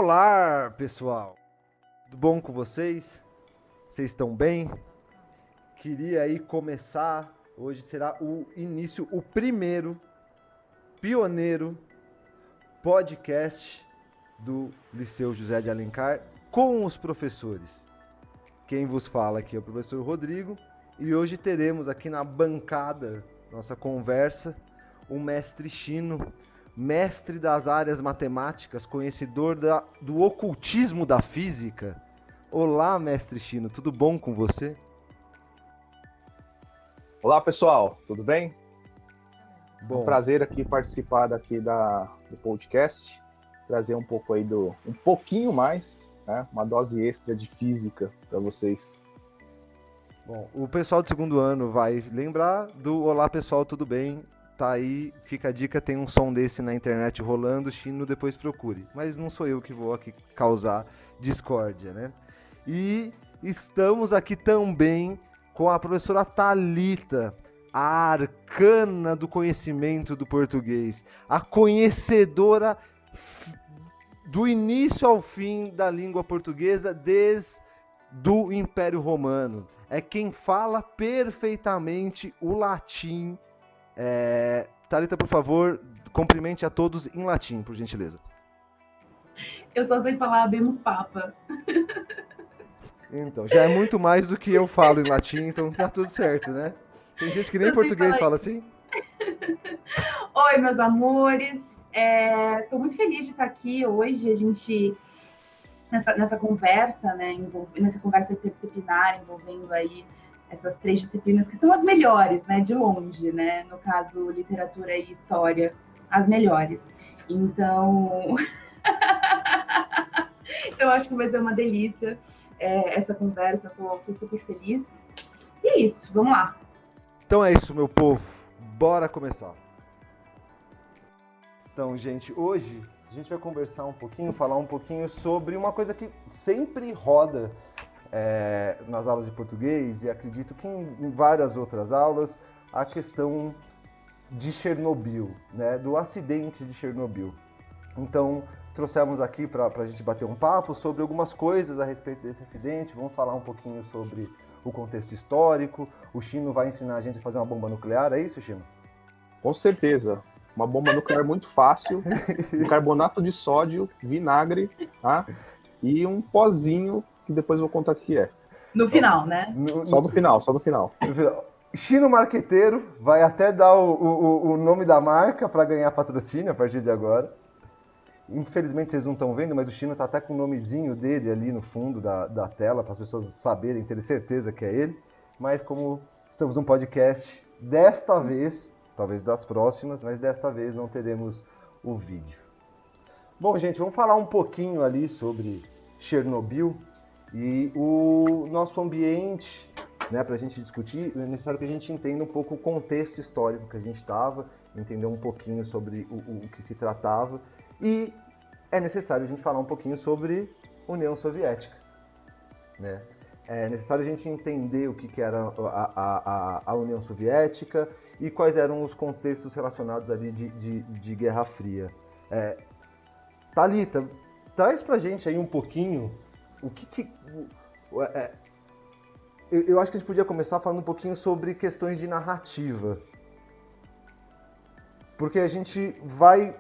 Olá, pessoal. Tudo bom com vocês? Vocês estão bem? Queria aí começar. Hoje será o início, o primeiro pioneiro podcast do Liceu José de Alencar com os professores. Quem vos fala aqui é o professor Rodrigo e hoje teremos aqui na bancada nossa conversa o mestre Chino, mestre das áreas matemáticas, conhecedor do ocultismo da física. Olá, mestre Chino, tudo bom com você? Olá, pessoal, tudo bem? Bom, É um prazer aqui participar daqui do podcast, trazer um pouco aí um pouquinho mais, né, uma dose extra de física para vocês. Bom, o pessoal do segundo ano vai lembrar do Olá, pessoal, tudo bem? Tá aí, fica a dica, tem um som desse na internet rolando, Chino, depois procure. Mas não sou eu que vou aqui causar discórdia, né? E estamos aqui também com a professora Thalita, a arcana do conhecimento do português, a conhecedora do início ao fim da língua portuguesa desde do Império Romano. É quem fala perfeitamente o latim. Thalita, por favor, cumprimente a todos em latim, por gentileza. Eu só sei falar habemus papa. Então, já é muito mais do que eu falo em latim, então tá tudo certo, né? Tem gente que nem português fala assim. Oi, meus amores. Tô muito feliz de estar aqui hoje, a gente nessa conversa, né? Nessa conversa interdisciplinar, envolvendo aí essas 3 disciplinas que são as melhores, né? De longe, né? No caso, literatura e história, as melhores. Então, eu acho que vai ser uma delícia essa conversa, tô super feliz. E é isso, vamos lá. Então é isso, meu povo. Bora começar. Então, gente, hoje a gente vai conversar um pouquinho, falar um pouquinho sobre uma coisa que sempre roda nas aulas de português e acredito que em várias outras aulas, a questão de Chernobyl, né, do acidente de Chernobyl. Então, trouxemos aqui para a gente bater um papo sobre algumas coisas a respeito desse acidente, vamos falar um pouquinho sobre o contexto histórico. O Chino vai ensinar a gente a fazer uma bomba nuclear, é isso, Chino? Com certeza, uma bomba nuclear muito fácil, um carbonato de sódio, vinagre, tá? E um pozinho que depois eu vou contar o que é. No final, né? Só no final. Chino Marqueteiro vai até dar o nome da marca para ganhar patrocínio a partir de agora. Infelizmente vocês não estão vendo, mas o Chino tá até com o nomezinho dele ali no fundo da tela, para as pessoas saberem, terem certeza que é ele. Mas como estamos num podcast, desta vez, talvez das próximas, mas desta vez não teremos o vídeo. Bom, gente, vamos falar um pouquinho ali sobre Chernobyl e o nosso ambiente, né, para a gente discutir. É necessário que a gente entenda um pouco o contexto histórico que a gente estava, entender um pouquinho sobre o que se tratava. E é necessário a gente falar um pouquinho sobre União Soviética, né? É necessário a gente entender o que era a União Soviética e quais eram os contextos relacionados ali de Guerra Fria. Thalita, traz pra gente aí um pouquinho o que eu acho que a gente podia começar falando um pouquinho sobre questões de narrativa. Porque a gente vai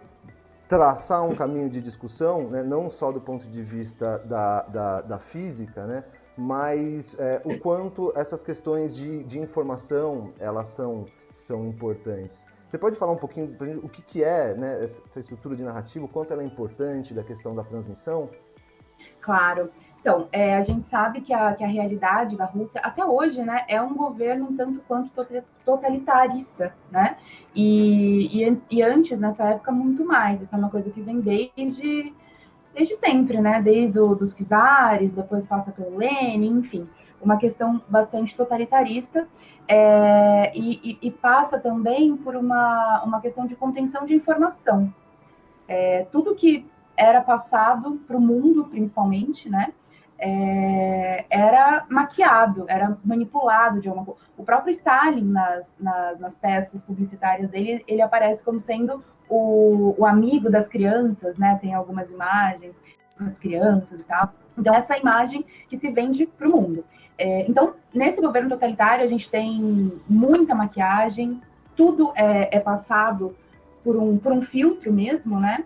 traçar um caminho de discussão, né, não só do ponto de vista da física, né, mas o quanto essas questões de informação elas são importantes. Você pode falar um pouquinho pra gente o que é, né, essa estrutura de narrativa, o quanto ela é importante da questão da transmissão? Claro. Então, a gente sabe que a realidade da Rússia, até hoje, né, é um governo um tanto quanto totalitarista, né? E antes, nessa época, muito mais. Isso é uma coisa que vem desde sempre, né? Desde dos czares, depois passa pelo Lenin, enfim. Uma questão bastante totalitarista e passa também por uma questão de contenção de informação. Tudo que era passado para o mundo, principalmente, né? Era maquiado, era manipulado de alguma coisa. O próprio Stalin, nas peças publicitárias dele, ele aparece como sendo o amigo das crianças, né? Tem algumas imagens. as crianças e tal. Então, essa imagem que se vende para o mundo. Então, nesse governo totalitário, a gente tem muita maquiagem, tudo é passado por um filtro mesmo, né?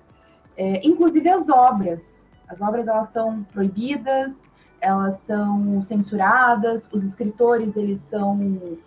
Inclusive as obras. As obras, elas são proibidas, elas são censuradas, os escritores, eles são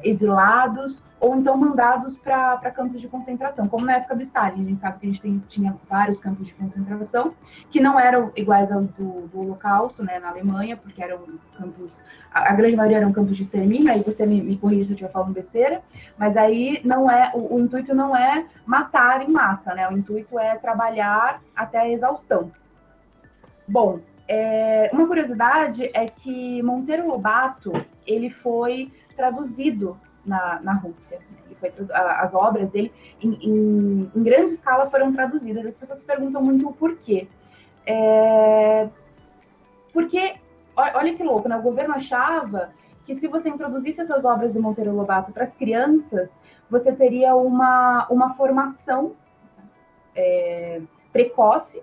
exilados ou então mandados para campos de concentração, como na época do Stalin. A gente sabe que a gente tinha vários campos de concentração que não eram iguais ao do Holocausto, né, na Alemanha, porque eram campos, a grande maioria eram campos de extermínio. Aí você me corrige se eu estiver falando besteira, mas aí não é, o intuito não é matar em massa, né? O intuito é trabalhar até a exaustão. Bom, uma curiosidade é que Monteiro Lobato, ele foi traduzido na Rússia. As obras dele, em grande escala, foram traduzidas. As pessoas se perguntam muito o porquê. Porque, olha que louco, né? O governo achava que se você introduzisse essas obras do Monteiro Lobato para as crianças, você teria uma formação precoce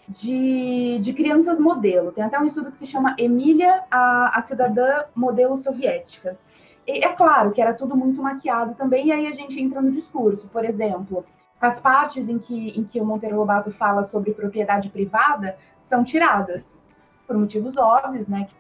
de crianças modelo. Tem até um estudo que se chama Emília, a cidadã modelo soviética. E é claro que era tudo muito maquiado também, e aí a gente entra no discurso. Por exemplo, as partes em que o Monteiro Lobato fala sobre propriedade privada são tiradas, por motivos óbvios, né, que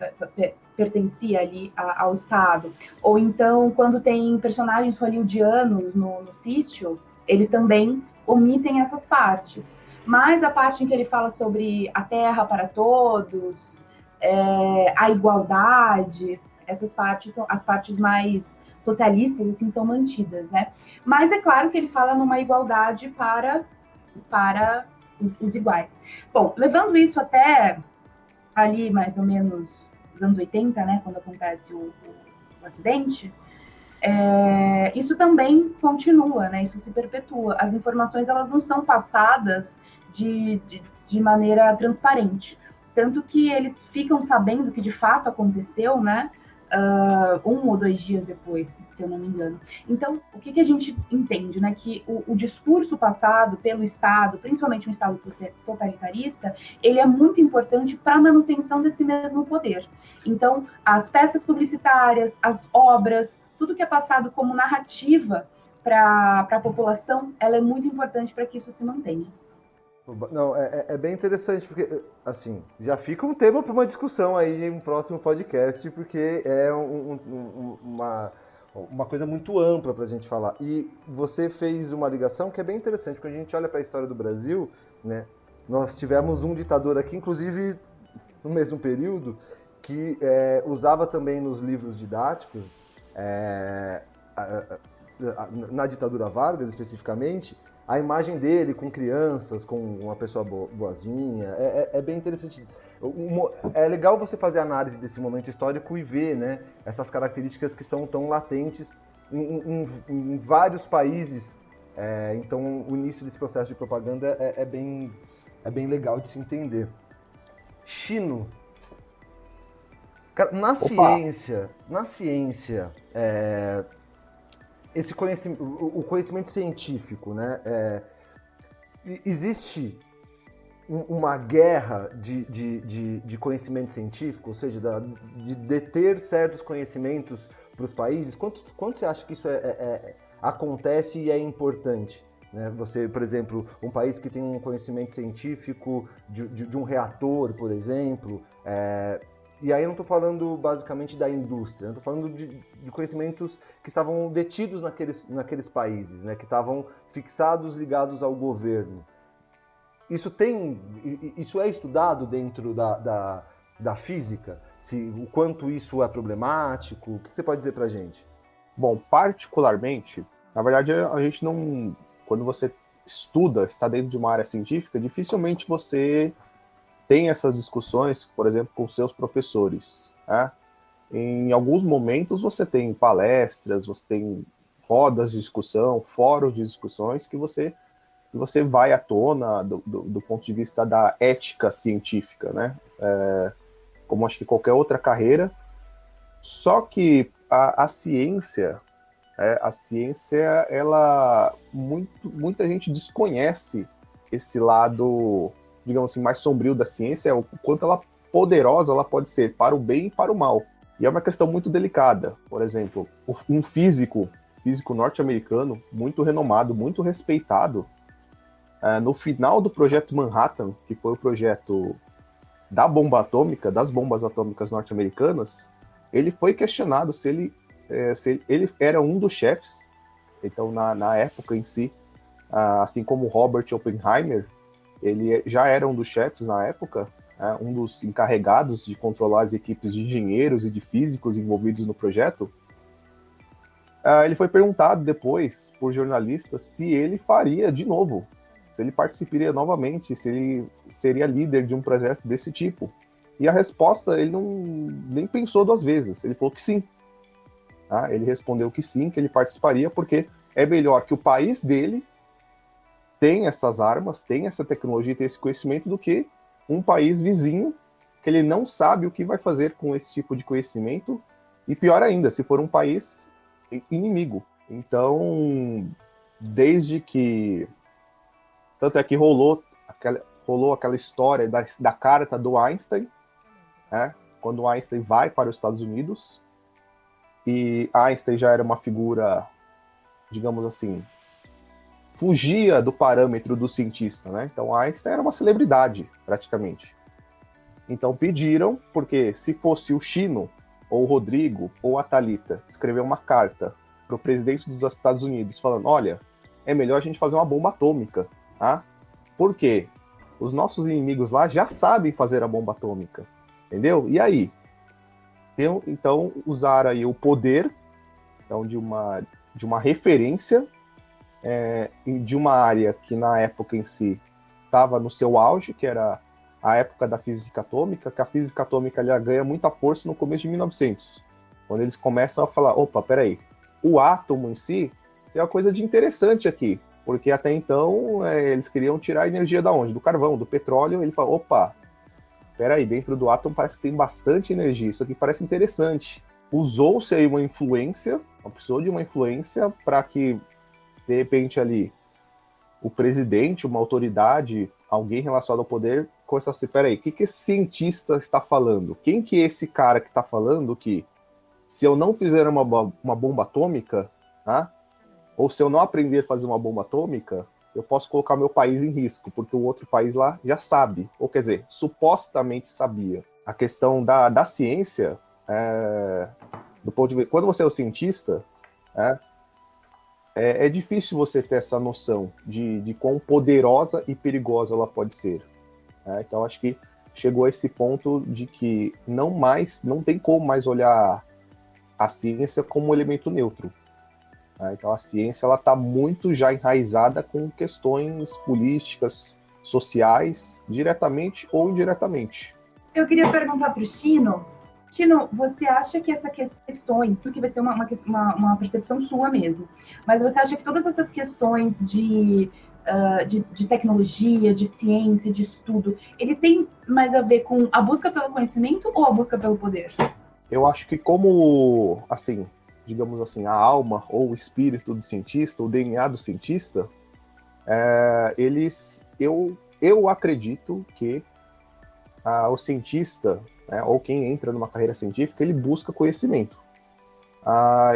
pertencia ali ao Estado. Ou então, quando tem personagens hollywoodianos no sítio, eles também omitem essas partes. Mas a parte em que ele fala sobre a terra para todos, a igualdade, essas partes são as partes mais socialistas, assim, são mantidas, né? Mas é claro que ele fala numa igualdade para os iguais. Bom, levando isso até ali mais ou menos nos anos 80, né, quando acontece o acidente, isso também continua, né? Isso se perpetua. As informações, elas não são passadas de maneira transparente. Tanto que eles ficam sabendo que de fato aconteceu, né? 1 ou 2 dias depois, se eu não me engano. Então, o que a gente entende, né? Que o discurso passado pelo Estado, principalmente um Estado totalitarista, ele é muito importante para a manutenção desse mesmo poder. Então, as peças publicitárias, as obras, tudo que é passado como narrativa para a população, ela é muito importante para que isso se mantenha. Não, é bem interessante, porque, assim, já fica um tema para uma discussão aí em um próximo podcast, porque é uma coisa muito ampla para a gente falar. E você fez uma ligação que é bem interessante, quando a gente olha para a história do Brasil, né, nós tivemos um ditador aqui, inclusive no mesmo período, que usava também nos livros didáticos, na ditadura Vargas especificamente, a imagem dele com crianças, com uma pessoa boazinha, é bem interessante. É legal você fazer análise desse momento histórico e ver, né, essas características que são tão latentes em vários países. Então, o início desse processo de propaganda é bem legal de se entender. Chino, na ciência, o conhecimento científico, né? Existe uma guerra de conhecimento científico, ou seja, de deter certos conhecimentos para os países? Quanto você acha que isso acontece e é importante? Né? Você, por exemplo, um país que tem um conhecimento científico de um reator, por exemplo, e aí eu não estou falando basicamente da indústria, eu estou falando de conhecimentos que estavam detidos naqueles países, né, que estavam fixados, ligados ao governo. Isso é estudado dentro da física? O quanto isso é problemático? O que você pode dizer para a gente? Bom, particularmente, na verdade, a gente não... Quando você estuda, está dentro de uma área científica, dificilmente você tem essas discussões, por exemplo, com seus professores. Né? Em alguns momentos você tem palestras, você tem rodas de discussão, fóruns de discussões que você vai à tona do ponto de vista da ética científica, né? Como acho que qualquer outra carreira. Só que a ciência, ela muita gente desconhece esse lado digamos assim, mais sombrio da ciência é o quanto ela poderosa ela pode ser para o bem e para o mal. E é uma questão muito delicada. Por exemplo, um físico norte-americano, muito renomado, muito respeitado, no final do projeto Manhattan, que foi o projeto da bomba atômica, das bombas atômicas norte-americanas, ele foi questionado se ele era um dos chefes. Então, na época em si, assim como Robert Oppenheimer, ele já era um dos chefes na época, um dos encarregados de controlar as equipes de engenheiros e de físicos envolvidos no projeto. Ele foi perguntado depois por jornalistas se ele faria de novo, se ele participaria novamente, se ele seria líder de um projeto desse tipo. E a resposta, ele nem pensou duas vezes, ele falou que sim. Ele respondeu que sim, que ele participaria, porque é melhor que o país dele tenha essas armas, tenha essa tecnologia, tenha esse conhecimento, do que um país vizinho, que ele não sabe o que vai fazer com esse tipo de conhecimento, e pior ainda, se for um país inimigo. Então, desde que... Tanto é que rolou aquela história da carta do Einstein, quando o Einstein vai para os Estados Unidos, e Einstein já era uma figura, digamos assim, fugia do parâmetro do cientista, né? Então Einstein era uma celebridade, praticamente. Então pediram, porque se fosse o Chino, ou o Rodrigo, ou a Thalita, escrever uma carta para o presidente dos Estados Unidos falando, olha, é melhor a gente fazer uma bomba atômica, tá? Por quê? Os nossos inimigos lá já sabem fazer a bomba atômica, entendeu? E aí? Então usar aí o poder, então, de uma referência, de uma área que na época em si estava no seu auge, que era a época da física atômica, que a física atômica ali ganha muita força no começo de 1900, quando eles começam a falar, opa, peraí, o átomo em si é uma coisa de interessante aqui, porque até então eles queriam tirar a energia da onde? Do carvão, do petróleo. Ele fala, opa, peraí, dentro do átomo parece que tem bastante energia, isso aqui parece interessante. Usou-se aí uma pessoa de uma influência para que, de repente, ali, o presidente, uma autoridade, alguém relacionado ao poder, começa a se, peraí, o que esse cientista está falando? Quem que é esse cara que está falando que, se eu não fizer uma bomba atômica, ou se eu não aprender a fazer uma bomba atômica, eu posso colocar meu país em risco, porque o outro país lá já sabe, ou quer dizer, supostamente sabia. A questão da ciência, do ponto de vista, quando você é um cientista, é difícil você ter essa noção de quão poderosa e perigosa ela pode ser. Então, acho que chegou a esse ponto de que não tem como mais olhar a ciência como um elemento neutro. Então, a ciência está muito já enraizada com questões políticas, sociais, diretamente ou indiretamente. Eu queria perguntar para o Chino, você acha que essas questões, que vai ser uma percepção sua mesmo, mas você acha que todas essas questões de tecnologia, de ciência, de estudo, ele tem mais a ver com a busca pelo conhecimento ou a busca pelo poder? Eu acho que como, assim, digamos assim, a alma ou o espírito do cientista, o DNA do cientista, eu acredito que o cientista, ou quem entra numa carreira científica, ele busca conhecimento.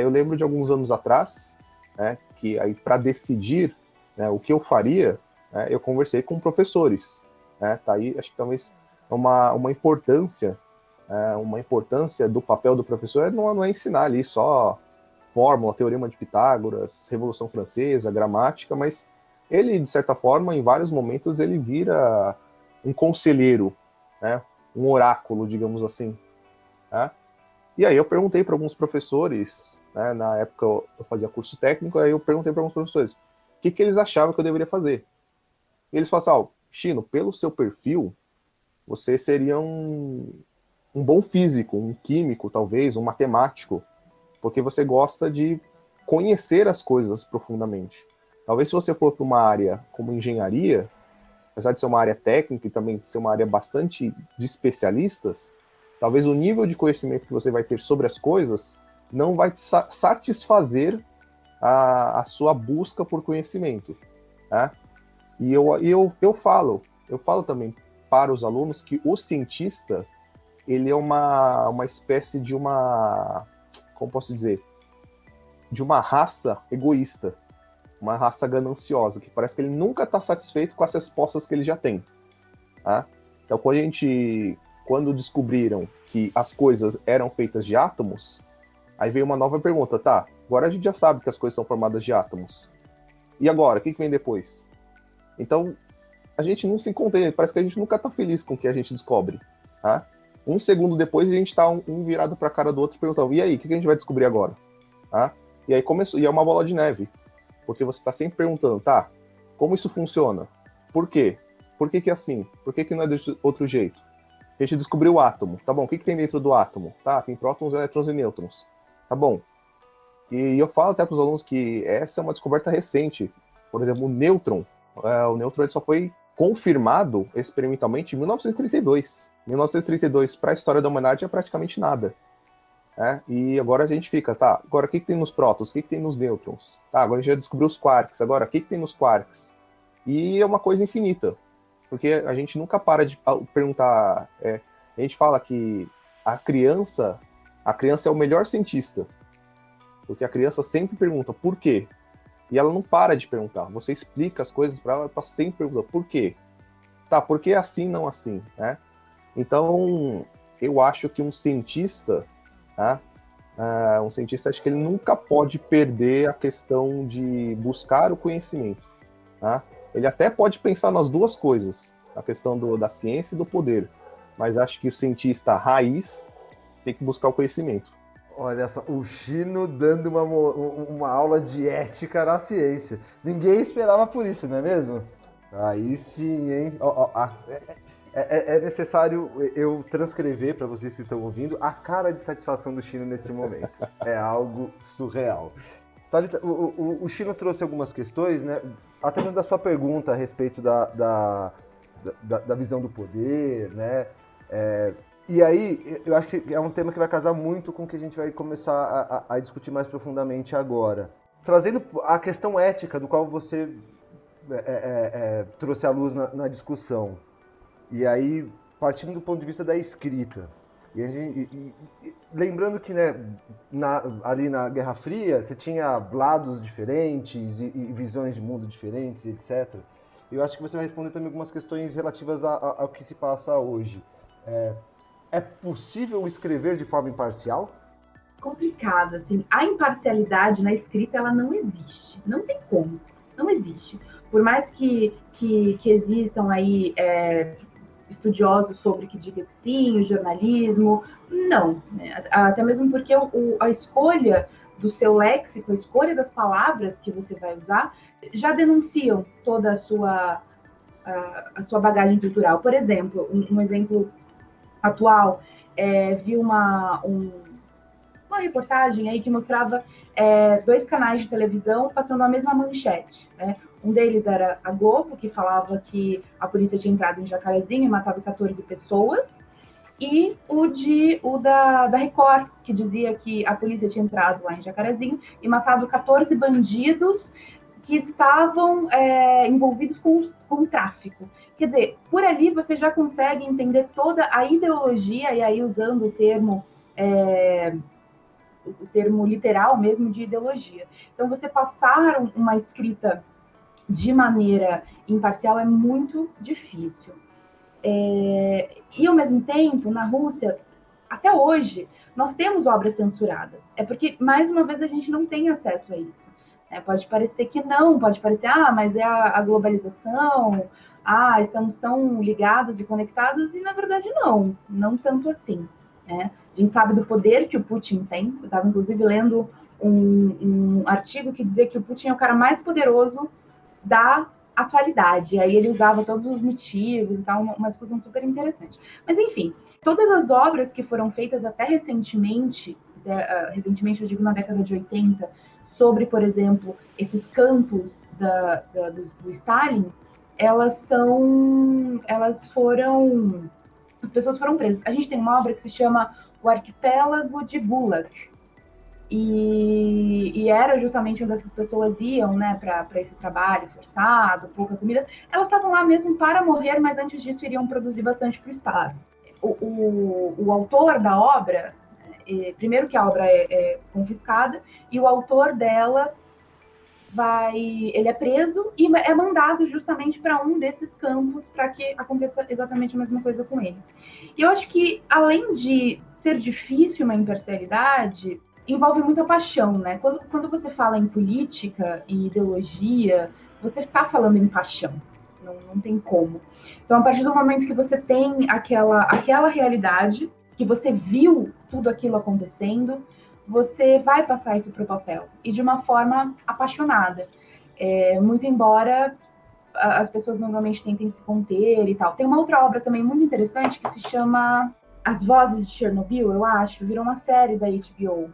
Eu lembro de alguns anos atrás, que aí para decidir o que eu faria, eu conversei com professores. Tá aí, acho que talvez uma importância do papel do professor não é ensinar ali só fórmula, teorema de Pitágoras, Revolução Francesa, gramática, mas ele, de certa forma, em vários momentos, ele vira um conselheiro, um oráculo, digamos assim. E aí eu perguntei para alguns professores, na época eu fazia curso técnico, aí eu perguntei para alguns professores o que eles achavam que eu deveria fazer. E eles falaram assim, Chino, pelo seu perfil, você seria um bom físico, um químico, talvez, um matemático, porque você gosta de conhecer as coisas profundamente. Talvez se você for para uma área como engenharia, apesar de ser uma área técnica e também ser uma área bastante de especialistas, talvez o nível de conhecimento que você vai ter sobre as coisas não vai satisfazer a sua busca por conhecimento. E eu falo, eu falo também para os alunos que o cientista, ele é uma espécie de como posso dizer, de uma raça egoísta, uma raça gananciosa, que parece que ele nunca está satisfeito com as respostas que ele já tem. Tá? Então, quando descobriram que as coisas eram feitas de átomos, aí veio uma nova pergunta, tá, agora a gente já sabe que as coisas são formadas de átomos. E agora, o que vem depois? Então, a gente não se contenta, parece que a gente nunca está feliz com o que a gente descobre. Tá? Um segundo depois, a gente está um virado para a cara do outro perguntando, e aí, o que a gente vai descobrir agora? Tá? E aí começou, e é uma bola de neve, porque você está sempre perguntando, tá, como isso funciona? Por quê? Por que é assim? Por que não é de outro jeito? A gente descobriu o átomo, tá bom, o que tem dentro do átomo? Tá, tem prótons, elétrons e nêutrons, tá bom. E eu falo até para os alunos que essa é uma descoberta recente. Por exemplo, o nêutron ele só foi confirmado experimentalmente em 1932. 1932, para a história da humanidade, é praticamente nada. E agora a gente fica, tá, agora o que tem nos prótons, o que tem nos nêutrons? Tá, agora a gente já descobriu os quarks, agora o que tem nos quarks? E é uma coisa infinita, porque a gente nunca para de perguntar, a gente fala que a criança é o melhor cientista, porque a criança sempre pergunta por quê? E ela não para de perguntar, você explica as coisas para ela, ela tá sempre perguntando por quê? Tá, por que assim, não assim, né? Então, eu acho que um cientista, tá? Acho que ele nunca pode perder a questão de buscar o conhecimento. Tá? Ele até pode pensar nas duas coisas, a questão da ciência e do poder, mas acho que o cientista raiz tem que buscar o conhecimento. Olha só, o Chino dando uma aula de ética na ciência. Ninguém esperava por isso, não é mesmo? Aí sim, hein? É necessário eu transcrever para vocês que estão ouvindo a cara de satisfação do Chino nesse momento. É algo surreal. Thalita, o Chino trouxe algumas questões, né? Até mesmo da sua pergunta a respeito da visão do poder, né? E aí, eu acho que é um tema que vai casar muito com o que a gente vai começar a discutir mais profundamente agora. Trazendo a questão ética, do qual você trouxe à luz na discussão. E aí, partindo do ponto de vista da escrita. Lembrando que, né, ali na Guerra Fria, você tinha lados diferentes e visões de mundo diferentes, etc. Eu acho que você vai responder também algumas questões relativas ao que se passa hoje. É possível escrever de forma imparcial? Complicado, assim. A imparcialidade na escrita, ela não existe. Não tem como. Não existe. Por mais que existam aí estudiosos sobre que diga que sim, o jornalismo, não. Né? Até mesmo porque a escolha do seu léxico, a escolha das palavras que você vai usar, já denunciam toda a sua bagagem cultural. Por exemplo, um exemplo atual, vi uma reportagem aí que mostrava dois canais de televisão passando a mesma manchete, né? Um deles era a Globo, que falava que a polícia tinha entrado em Jacarezinho e matado 14 pessoas, e o da Record, que dizia que a polícia tinha entrado lá em Jacarezinho e matado 14 bandidos que estavam envolvidos com o tráfico. Quer dizer, por ali você já consegue entender toda a ideologia, e aí usando o termo literal mesmo de ideologia. Então, você passar uma escrita de maneira imparcial é muito difícil. E, ao mesmo tempo, na Rússia, até hoje, nós temos obras censuradas. É porque, mais uma vez, a gente não tem acesso a isso. Pode parecer que não, pode parecer, mas é a globalização, estamos tão ligados e conectados, e, na verdade, não tanto assim. Né? A gente sabe do poder que o Putin tem. Eu estava, inclusive, lendo um artigo que dizia que o Putin é o cara mais poderoso da atualidade. Aí ele usava todos os motivos e tal, uma discussão super interessante. Mas, enfim, todas as obras que foram feitas até recentemente eu digo na década de 80, sobre, por exemplo, esses campos do Stalin, as pessoas foram presas. A gente tem uma obra que se chama O Arquipélago de Gulag, e era justamente onde essas pessoas iam, né, para esse trabalho forçado, pouca comida. Elas estavam lá mesmo para morrer, mas antes disso iriam produzir bastante para o Estado. O autor da obra, primeiro que a obra é confiscada, e o autor dela ele é preso e é mandado justamente para um desses campos para que aconteça exatamente a mesma coisa com ele. E eu acho que, além de ser difícil uma imparcialidade, envolve muita paixão, né? Quando você fala em política e ideologia, você está falando em paixão. Não tem como. Então, a partir do momento que você tem aquela realidade, que você viu tudo aquilo acontecendo, você vai passar isso para o papel. E de uma forma apaixonada. Muito embora as pessoas normalmente tentem se conter e tal. Tem uma outra obra também muito interessante que se chama As Vozes de Chernobyl, eu acho. Virou uma série da HBO.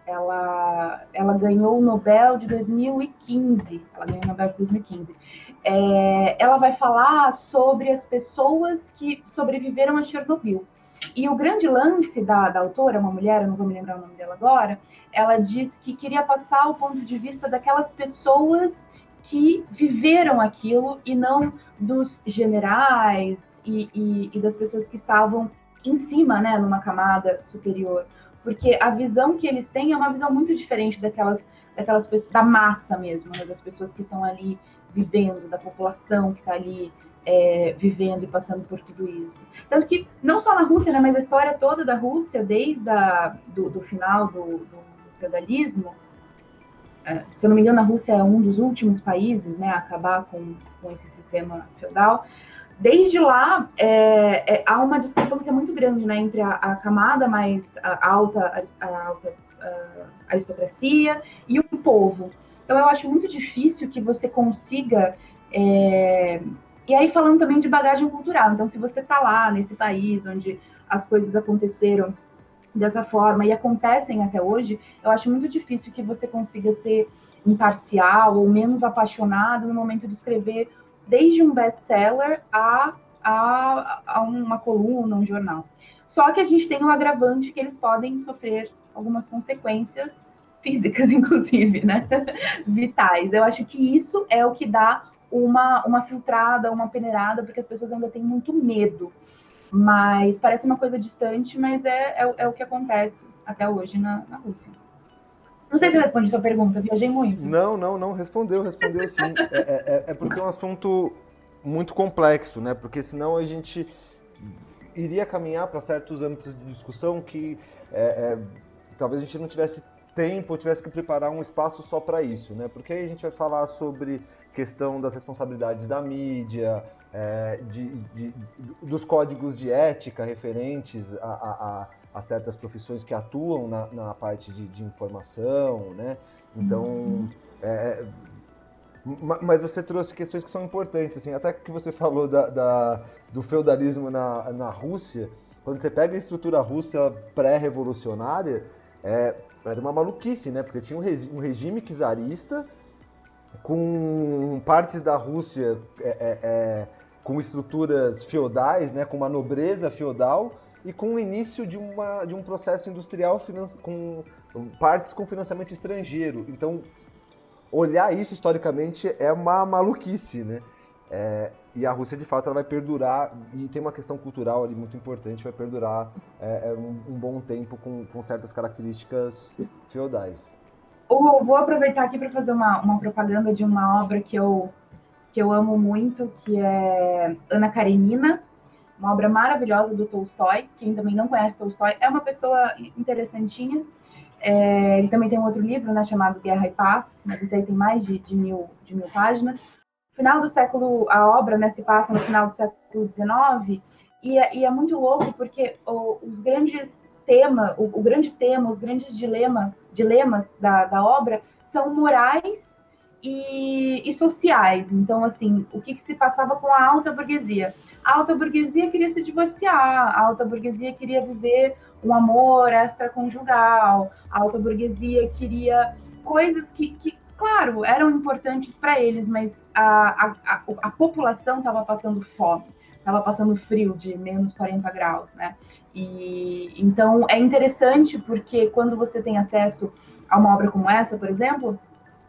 Ela ganhou o Nobel de 2015. Ela ganhou o Nobel de 2015. Ela vai falar sobre as pessoas que sobreviveram a Chernobyl. E o grande lance da autora, uma mulher, eu não vou me lembrar o nome dela agora, ela diz que queria passar o ponto de vista daquelas pessoas que viveram aquilo e não dos generais e das pessoas que estavam em cima, né, numa camada superior. Porque a visão que eles têm é uma visão muito diferente daquelas pessoas, da massa mesmo, né, das pessoas que estão ali vivendo, da população que está ali vivendo e passando por tudo isso. Tanto que, não só na Rússia, né, mas a história toda da Rússia, desde do final do feudalismo, se eu não me engano, a Rússia é um dos últimos países, né, a acabar com esse sistema feudal. Desde lá, há uma discrepância muito grande, né, entre a camada mais alta aristocracia e o povo. Então, eu acho muito difícil que você consiga... E aí, falando também de bagagem cultural. Então, se você está lá, nesse país, onde as coisas aconteceram dessa forma e acontecem até hoje, eu acho muito difícil que você consiga ser imparcial ou menos apaixonado no momento de escrever desde um best-seller a uma coluna, um jornal. Só que a gente tem um agravante que eles podem sofrer algumas consequências físicas, inclusive, né? Vitais. Eu acho que isso é o que dá uma filtrada, uma peneirada, porque as pessoas ainda têm muito medo. Mas parece uma coisa distante, mas é o que acontece até hoje na Rússia. Não sei se eu respondi sua pergunta, viajei muito. Não, respondeu sim. É porque é um assunto muito complexo, né? Porque senão a gente iria caminhar para certos âmbitos de discussão que talvez a gente não tivesse tempo, ou tivesse que preparar um espaço só para isso, né? Porque aí a gente vai falar sobre questão das responsabilidades da mídia, dos códigos de ética referentes a certas profissões que atuam na parte de informação, né? Então, mas você trouxe questões que são importantes, assim, até que você falou do feudalismo na Rússia. Quando você pega a estrutura russa pré-revolucionária, era uma maluquice, né? Porque você tinha um regime czarista com partes da Rússia com estruturas feudais, né? Com uma nobreza feudal e com o início de um processo industrial com partes com financiamento estrangeiro. Então, olhar isso historicamente é uma maluquice, né? E a Rússia, de fato, ela vai perdurar, e tem uma questão cultural ali muito importante, vai perdurar um bom tempo com certas características feudais. Vou aproveitar aqui para fazer uma propaganda de uma obra que eu amo muito, que é Ana Karenina, uma obra maravilhosa do Tolstói. Quem também não conhece Tolstói é uma pessoa interessantinha. Ele também tem um outro livro, né, chamado Guerra e Paz, mas esse aí tem mais de mil páginas. Final do século, a obra, né, se passa no final do século XIX, e é muito louco porque os grandes temas, o grande tema, os grandes dilemas da obra são morais e sociais. Então, assim, o que se passava com a alta burguesia? A alta burguesia queria se divorciar, a alta burguesia queria viver um amor extraconjugal, a alta burguesia queria coisas que claro, eram importantes para eles, mas a população estava passando fome, estava passando frio de menos 40 graus, né? E então é interessante porque quando você tem acesso a uma obra como essa, por exemplo,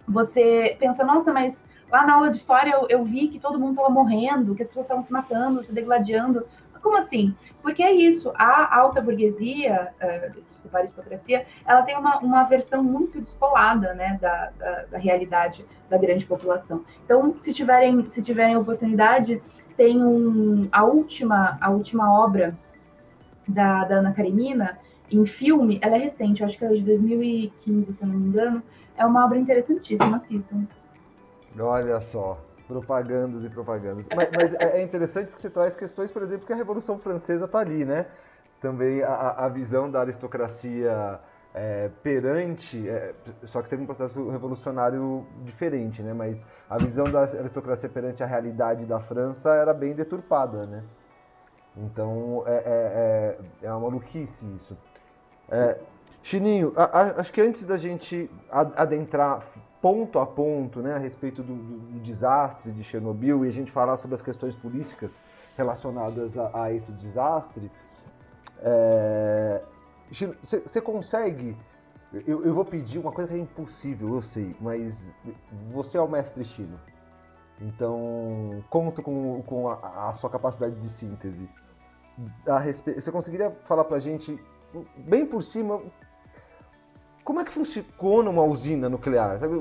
você pensa, nossa, mas lá na aula de história eu vi que todo mundo estava morrendo, que as pessoas estavam se matando, se degladiando. Como assim? Porque é isso, a alta burguesia, desculpa, a aristocracia, ela tem uma versão muito descolada, né, da realidade da grande população. Então, se tiverem oportunidade, tem a última obra da Ana Karenina, em filme, ela é recente, acho que é de 2015, se eu não me engano, é uma obra interessantíssima, assistam. Olha só, propagandas e propagandas. Mas é interessante porque você traz questões, por exemplo, que a Revolução Francesa está ali, né? Também a visão da aristocracia perante, só que teve um processo revolucionário diferente, né? Mas a visão da aristocracia perante a realidade da França era bem deturpada, né? Então é uma maluquice isso. Chininho, acho que antes da gente adentrar ponto a ponto, né, a respeito do desastre de Chernobyl e a gente falar sobre as questões políticas relacionadas a esse desastre, você consegue... Eu vou pedir uma coisa que é impossível, eu sei, mas você é o mestre Chino. Então, conto com a sua capacidade de síntese. Você conseguiria falar pra gente, bem por cima, como é que funciona uma usina nuclear? Sabe?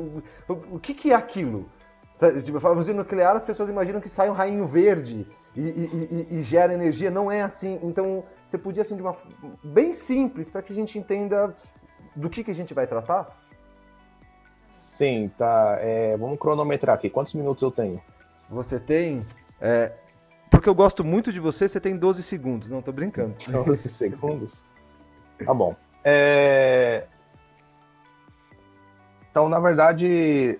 O que é aquilo? Sabe? Tipo, uma usina nuclear, as pessoas imaginam que sai um rainho verde e gera energia. Não é assim. Então, você podia, assim, de uma bem simples, para que a gente entenda do que a gente vai tratar? Sim, tá. Vamos cronometrar aqui. Quantos minutos eu tenho? Você tem... porque eu gosto muito de você, você tem 12 segundos. Não, tô brincando. 12 segundos? Tá bom. Então, na verdade,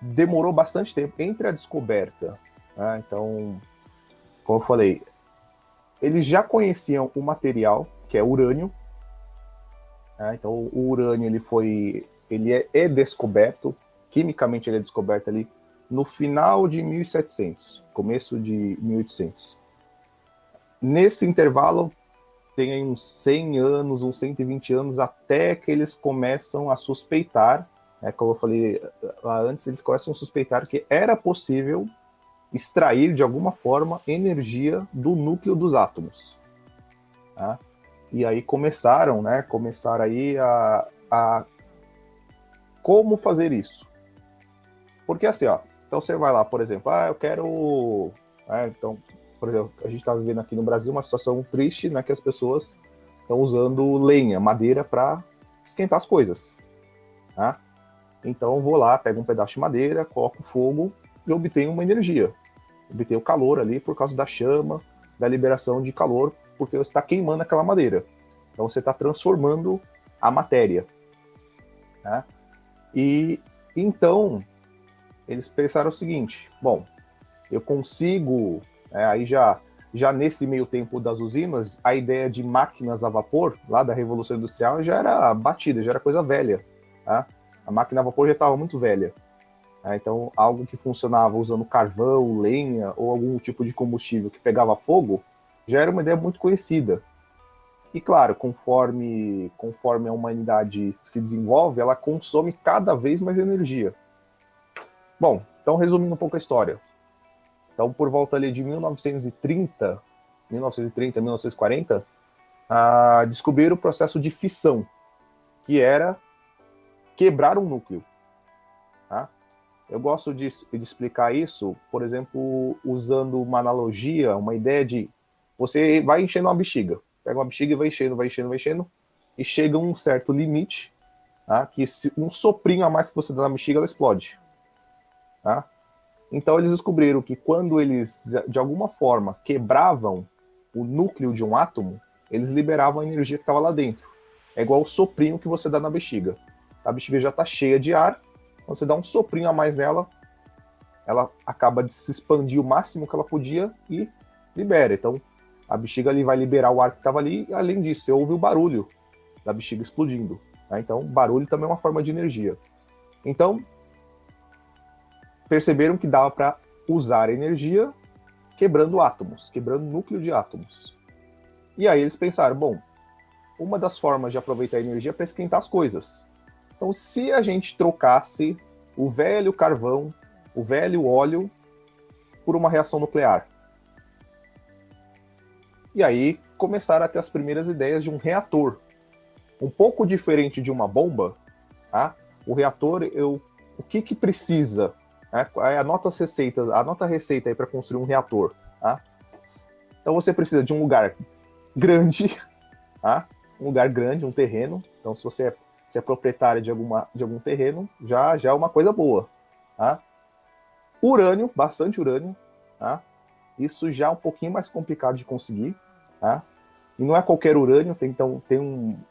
demorou bastante tempo entre a descoberta. Né? Então, como eu falei, eles já conheciam o material, que é urânio. Né? Então, o urânio ele é descoberto, quimicamente ele é descoberto ali no final de 1700, começo de 1800. Nesse intervalo, tem aí uns 100 anos, uns 120 anos, até que eles começam a suspeitar, como eu falei lá antes, eles começam a suspeitar que era possível extrair, de alguma forma, energia do núcleo dos átomos. Tá? E aí começaram aí a como fazer isso. Porque assim, então você vai lá, por exemplo, eu quero... então, por exemplo, a gente está vivendo aqui no Brasil uma situação triste, né, que as pessoas estão usando lenha, madeira, para esquentar as coisas. Tá? Então eu vou lá, pego um pedaço de madeira, coloco fogo e obtenho uma energia. Obtenho calor ali por causa da chama, da liberação de calor, porque você está queimando aquela madeira. Então você está transformando a matéria. Tá? E então eles pensaram o seguinte: bom, eu consigo... aí já nesse meio tempo das usinas, a ideia de máquinas a vapor, lá da Revolução Industrial, já era batida, já era coisa velha. Tá? A máquina a vapor já estava muito velha. Então, algo que funcionava usando carvão, lenha ou algum tipo de combustível que pegava fogo, já era uma ideia muito conhecida. E claro, conforme a humanidade se desenvolve, ela consome cada vez mais energia. Bom, então resumindo um pouco a história. Então, por volta ali de 1930, 1940, descobriram o processo de fissão, que era quebrar um núcleo. Tá? Eu gosto de explicar isso, por exemplo, usando uma analogia, uma ideia de você vai enchendo uma bexiga, pega uma bexiga e vai enchendo, e chega um certo limite, tá? Que um soprinho a mais que você dá na bexiga, ela explode. Tá? Então eles descobriram que quando eles, de alguma forma, quebravam o núcleo de um átomo, eles liberavam a energia que estava lá dentro. É igual o soprinho que você dá na bexiga. A bexiga já está cheia de ar, você dá um soprinho a mais nela, ela acaba de se expandir o máximo que ela podia e libera. Então a bexiga ali vai liberar o ar que estava ali, e além disso, você ouve o barulho da bexiga explodindo. Tá? Então barulho também é uma forma de energia. Então perceberam que dava para usar energia quebrando átomos, quebrando núcleo de átomos. E aí eles pensaram, bom, uma das formas de aproveitar a energia é para esquentar as coisas. Então, se a gente trocasse o velho carvão, o velho óleo, por uma reação nuclear. E aí começaram a ter as primeiras ideias de um reator. Um pouco diferente de uma bomba, tá? O reator, o que precisa? Né? Anota as receitas, anota a receita aí para construir um reator. Tá? Então você precisa de um lugar grande, tá? Um lugar grande, um terreno. Então se você é proprietário de algum terreno, já é uma coisa boa. Tá? Urânio, bastante urânio. Tá? Isso já é um pouquinho mais complicado de conseguir. Tá? E não é qualquer urânio, tem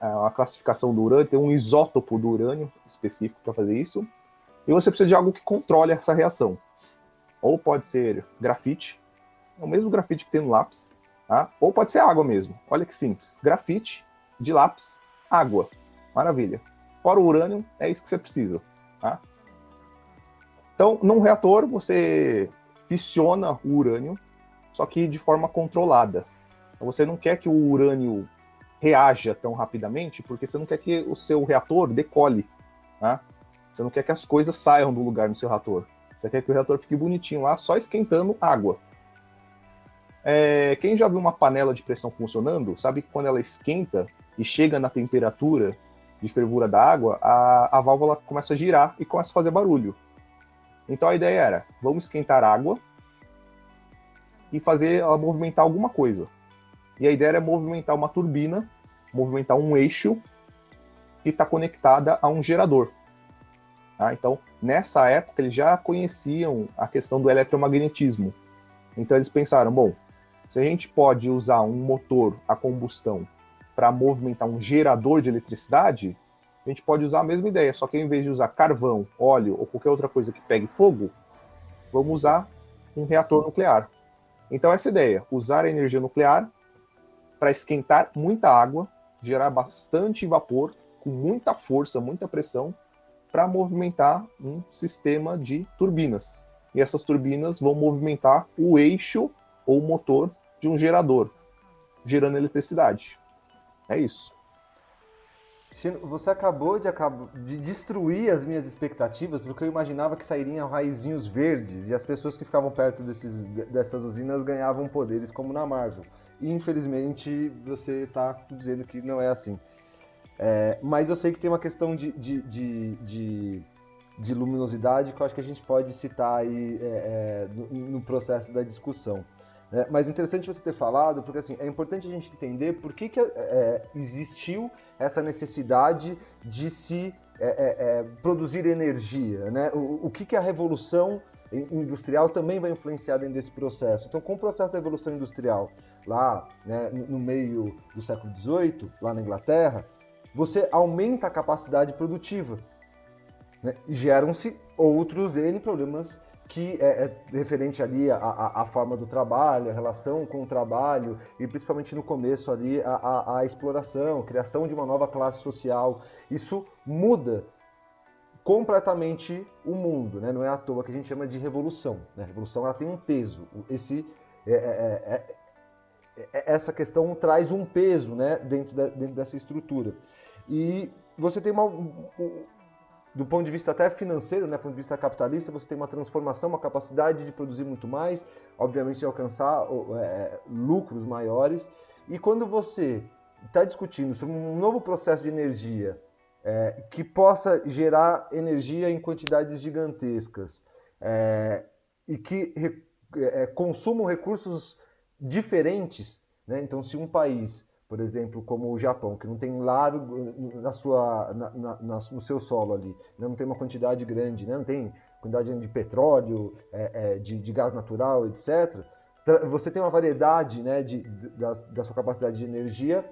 uma classificação do urânio, tem um isótopo do urânio específico para fazer isso. E você precisa de algo que controle essa reação. Ou pode ser grafite, é o mesmo grafite que tem no lápis, tá? Ou pode ser água mesmo. Olha que simples. Grafite, de lápis, água. Maravilha. Fora o urânio, é isso que você precisa. Tá? Então, num reator, você fissiona o urânio, só que de forma controlada. Então, você não quer que o urânio reaja tão rapidamente, porque você não quer que o seu reator decole. Tá? Você não quer que as coisas saiam do lugar no seu reator. Você quer que o reator fique bonitinho lá, só esquentando água. Quem já viu uma panela de pressão funcionando, sabe que quando ela esquenta e chega na temperatura de fervura da água, a válvula começa a girar e começa a fazer barulho. Então a ideia era, vamos esquentar água e fazer ela movimentar alguma coisa. E a ideia era movimentar uma turbina, movimentar um eixo que está conectada a um gerador. Tá? Então, nessa época, eles já conheciam a questão do eletromagnetismo. Então, eles pensaram, bom, se a gente pode usar um motor a combustão para movimentar um gerador de eletricidade, a gente pode usar a mesma ideia, só que ao invés de usar carvão, óleo ou qualquer outra coisa que pegue fogo, vamos usar um reator nuclear. Então, essa ideia, usar a energia nuclear para esquentar muita água, gerar bastante vapor, com muita força, muita pressão, para movimentar um sistema de turbinas. E essas turbinas vão movimentar o eixo ou motor de um gerador, gerando eletricidade. É isso. Chino, você acabou de destruir as minhas expectativas, porque eu imaginava que sairiam raizinhos verdes e as pessoas que ficavam perto dessas usinas ganhavam poderes como na Marvel. E infelizmente você está dizendo que não é assim. Mas eu sei que tem uma questão de luminosidade que eu acho que a gente pode citar aí no processo da discussão. Mas é interessante você ter falado, porque assim, é importante a gente entender por que existiu essa necessidade de se produzir energia, né? O que a revolução industrial também vai influenciar dentro desse processo. Então, com o processo da revolução industrial lá, né, no meio do século XVIII, lá na Inglaterra, você aumenta a capacidade produtiva, né? E geram-se outros N problemas que referente ali à forma do trabalho, a relação com o trabalho e principalmente no começo ali a exploração, a criação de uma nova classe social. Isso muda completamente o mundo, né? Não é à toa que a gente chama de revolução, né? A revolução ela tem um peso. Essa questão traz um peso, né, dentro dessa estrutura. E você tem do ponto de vista até financeiro, né, do ponto de vista capitalista, você tem uma transformação, uma capacidade de produzir muito mais, obviamente de alcançar lucros maiores. E quando você está discutindo sobre um novo processo de energia que possa gerar energia em quantidades gigantescas e que consumam recursos diferentes, né? Então, se um país, por exemplo, como o Japão, que não tem lago no seu solo ali, né? Não tem uma quantidade grande, né? Não tem quantidade de petróleo, de gás natural, etc. Você tem uma variedade, né, da sua capacidade de energia,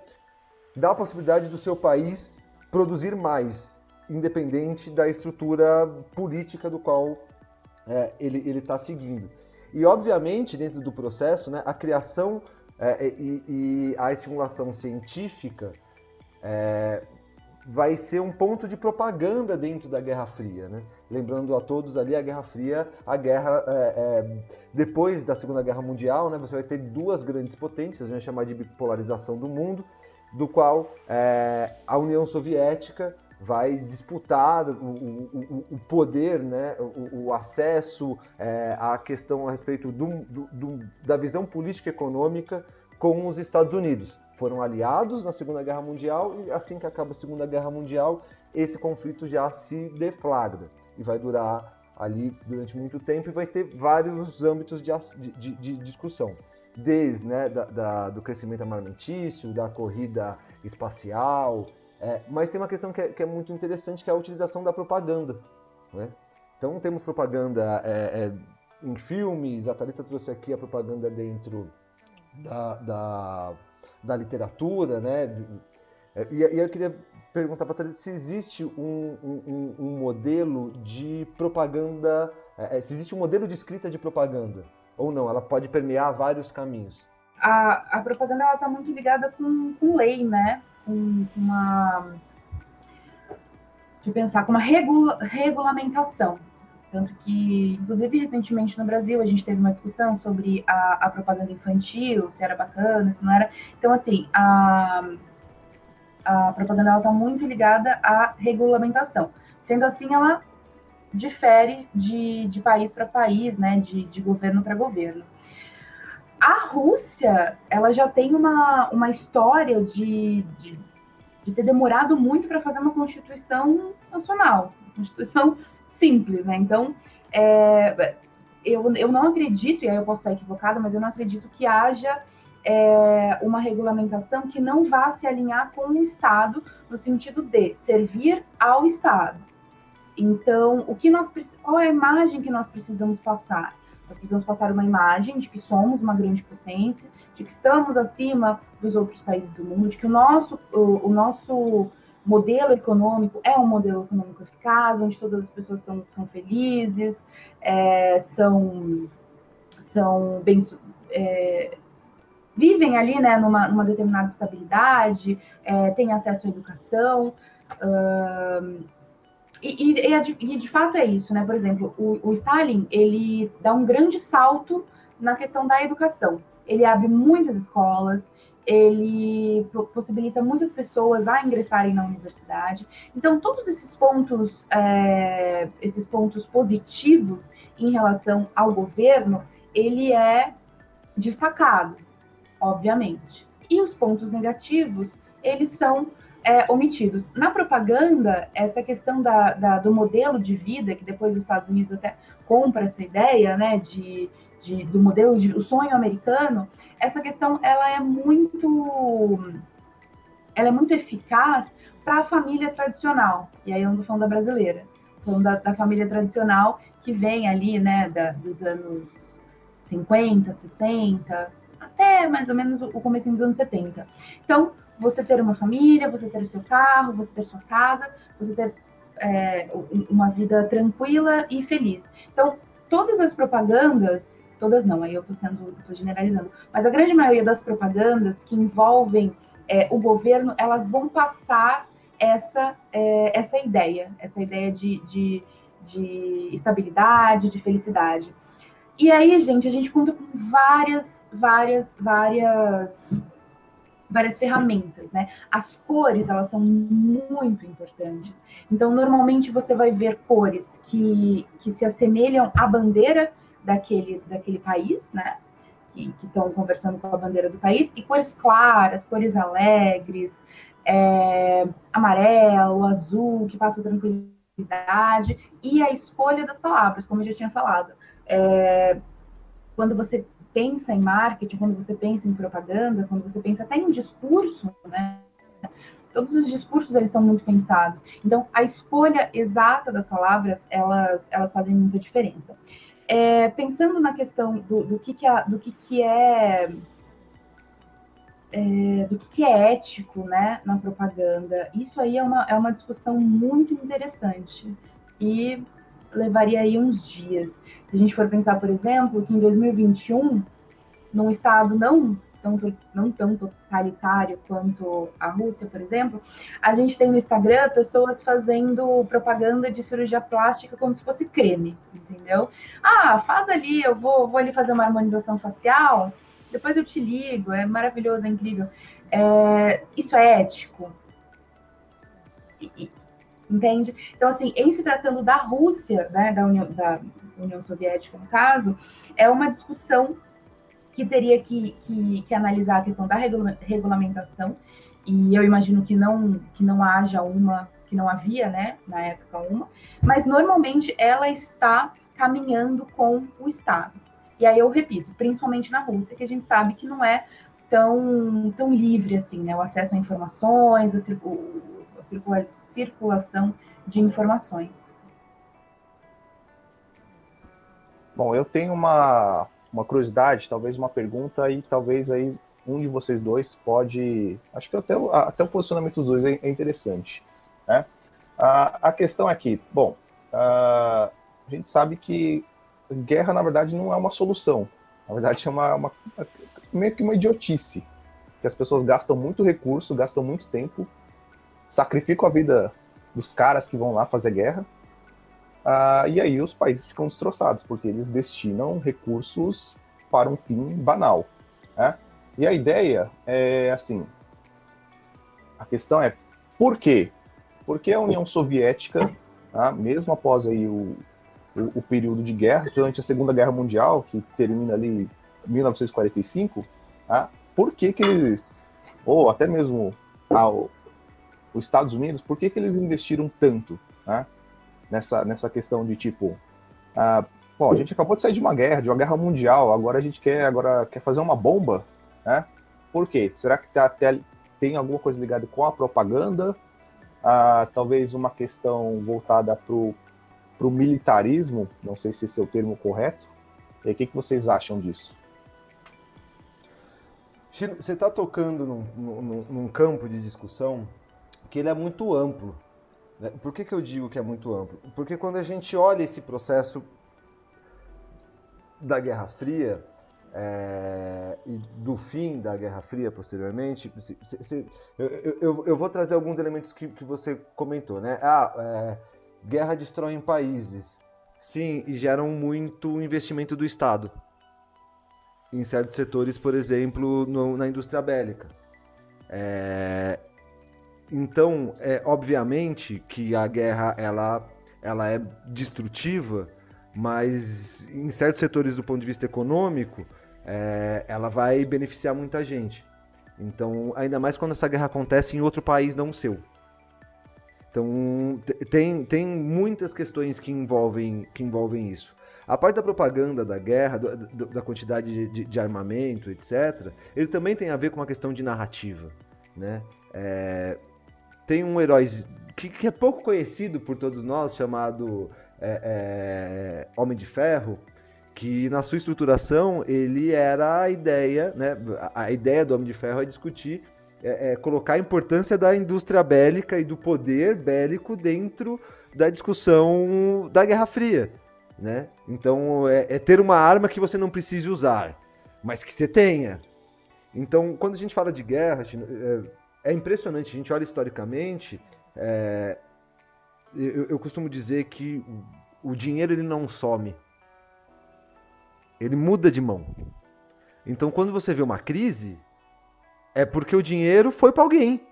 dá a possibilidade do seu país produzir mais, independente da estrutura política do qual ele está seguindo. E, obviamente, dentro do processo, né, a criação e a estimulação científica vai ser um ponto de propaganda dentro da Guerra Fria, né? Lembrando a todos ali, a Guerra Fria, depois da Segunda Guerra Mundial, né, você vai ter duas grandes potências, a gente vai chamar de bipolarização do mundo, do qual a União Soviética vai disputar o poder, né, o acesso, à questão a respeito da visão política e econômica com os Estados Unidos. Foram aliados na Segunda Guerra Mundial e assim que acaba a Segunda Guerra Mundial, esse conflito já se deflagra e vai durar ali durante muito tempo e vai ter vários âmbitos de discussão. Desde, né, do crescimento armamentício, da corrida espacial, mas tem uma questão que é muito interessante, que é a utilização da propaganda, né? Então temos propaganda em filmes, a Thalita trouxe aqui a propaganda dentro da literatura, né? E eu queria perguntar para a Thalita se existe um modelo de propaganda, se existe um modelo de escrita de propaganda, ou não, ela pode permear vários caminhos. A propaganda está muito ligada com lei, né? Com uma regulamentação. Tanto que, inclusive, recentemente no Brasil, a gente teve uma discussão sobre a propaganda infantil, se era bacana, se não era. Então, assim, a propaganda está muito ligada à regulamentação. Sendo assim, ela difere de país para país, né, de governo para governo. A Rússia, ela já tem uma história de ter demorado muito para fazer uma constituição nacional, constituição simples, né? Então, eu não acredito, e aí eu posso estar equivocada, mas eu não acredito que haja uma regulamentação que não vá se alinhar com o Estado, no sentido de servir ao Estado. Então, qual é a imagem que nós precisamos passar? Nós precisamos passar uma imagem de que somos uma grande potência, de que estamos acima dos outros países do mundo, de que o nosso modelo econômico é um modelo econômico eficaz, onde todas as pessoas são felizes, vivem ali, né, numa determinada estabilidade, têm acesso à educação. E de fato é isso, né? Por exemplo, o Stalin, ele dá um grande salto na questão da educação. Ele abre muitas escolas, ele possibilita muitas pessoas a ingressarem na universidade. Então, todos esses pontos positivos em relação ao governo, ele é destacado, obviamente. E os pontos negativos, eles são omitidos. Na propaganda, essa questão do modelo de vida, que depois os Estados Unidos até compra essa ideia, né, do modelo o sonho americano, essa questão ela é muito eficaz para a família tradicional. E aí eu não estou falando da brasileira, estou falando da família tradicional que vem ali, né, dos anos 50, 60, até mais ou menos o começo dos anos 70. Então, você ter uma família, você ter o seu carro, você ter sua casa, você ter uma vida tranquila e feliz. Então, todas as propagandas, todas não, aí eu estou generalizando, mas a grande maioria das propagandas que envolvem o governo, elas vão passar essa ideia de estabilidade, de felicidade. E aí, gente, a gente conta com várias ferramentas, né? As cores, elas são muito importantes. Então, normalmente você vai ver cores que se assemelham à bandeira daquele país, né? Que estão conversando com a bandeira do país, e cores claras, cores alegres, amarelo, azul, que passa tranquilidade, e a escolha das palavras, como eu já tinha falado. Quando você pensa em marketing, quando você pensa em propaganda, quando você pensa até em discurso, né? Todos os discursos, eles são muito pensados. Então, a escolha exata das palavras, elas fazem muita diferença. Pensando na questão do que é ético, né, na propaganda, isso aí é uma discussão muito interessante e levaria aí uns dias. Se a gente for pensar, por exemplo, que em 2021, num estado não não tão totalitário quanto a Rússia, por exemplo, a gente tem no Instagram pessoas fazendo propaganda de cirurgia plástica como se fosse creme, entendeu? Ah, faz ali, eu vou ali fazer uma harmonização facial, depois eu te ligo, é maravilhoso, é incrível. Isso é ético? Entende? Então, assim, em se tratando da Rússia, né, da União Soviética, no caso, é uma discussão que teria que analisar a questão da regulamentação, e eu imagino que não haja uma, que não havia, né, na época uma, mas normalmente ela está caminhando com o Estado. E aí eu repito, principalmente na Rússia, que a gente sabe que não é tão livre assim, né, o acesso a informações, a circulação de informações. Bom, eu tenho uma curiosidade, talvez uma pergunta, e talvez aí um de vocês dois pode... Acho que até o posicionamento dos dois é interessante, né? A questão é que, bom, a gente sabe que guerra, na verdade, não é uma solução. Na verdade, é meio que uma idiotice, que as pessoas gastam muito recurso, gastam muito tempo, sacrificam a vida dos caras que vão lá fazer guerra, e aí os países ficam destroçados, porque eles destinam recursos para um fim banal, né? E a ideia é assim, a questão é, por quê? Por que a União Soviética, tá, mesmo após aí o período de guerra, durante a Segunda Guerra Mundial, que termina ali em 1945, tá, por que eles, ou até mesmo os Estados Unidos, por que eles investiram tanto, né, nessa questão de tipo, bom, a gente acabou de sair de uma guerra mundial, agora a gente quer fazer uma bomba, né? Por quê? Será que tem alguma coisa ligada com a propaganda? Talvez uma questão voltada para o militarismo, não sei se esse é o termo correto. E aí, o que vocês acham disso? Chino, você está tocando num campo de discussão que ele é muito amplo. Né? Por que eu digo que é muito amplo? Porque quando a gente olha esse processo da Guerra Fria e do fim da Guerra Fria posteriormente, eu vou trazer alguns elementos que você comentou, né? Guerra destrói países, sim, e geram muito investimento do Estado em certos setores, por exemplo, na indústria bélica. Então, obviamente que a guerra ela é destrutiva, mas em certos setores do ponto de vista econômico, ela vai beneficiar muita gente. Então, ainda mais quando essa guerra acontece em outro país não seu. Então, tem muitas questões que envolvem isso. A parte da propaganda da guerra, da quantidade de armamento, etc., ele também tem a ver com uma questão de narrativa, né? Tem um herói que é pouco conhecido por todos nós, chamado Homem de Ferro, que na sua estruturação ele era a ideia, né? A ideia do Homem de Ferro é discutir, colocar a importância da indústria bélica e do poder bélico dentro da discussão da Guerra Fria, né? Então ter uma arma que você não precise usar, mas que você tenha. Então, quando a gente fala de guerra, é impressionante, a gente olha historicamente, eu costumo dizer que o dinheiro ele não some, ele muda de mão. Então, quando você vê uma crise, é porque o dinheiro foi para alguém.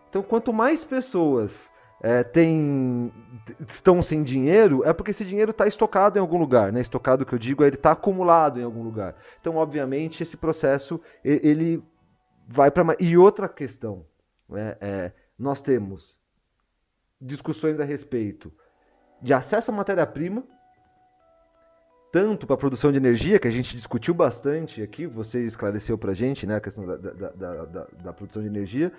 Então, quanto mais pessoas estão sem dinheiro, é porque esse dinheiro está estocado em algum lugar, né? Estocado, que eu digo, ele está acumulado em algum lugar. Então, obviamente, esse processo ele vai para... E outra questão, nós temos discussões a respeito de acesso à matéria-prima, tanto para a produção de energia, que a gente discutiu bastante aqui, você esclareceu para a gente, né, a questão da produção de energia,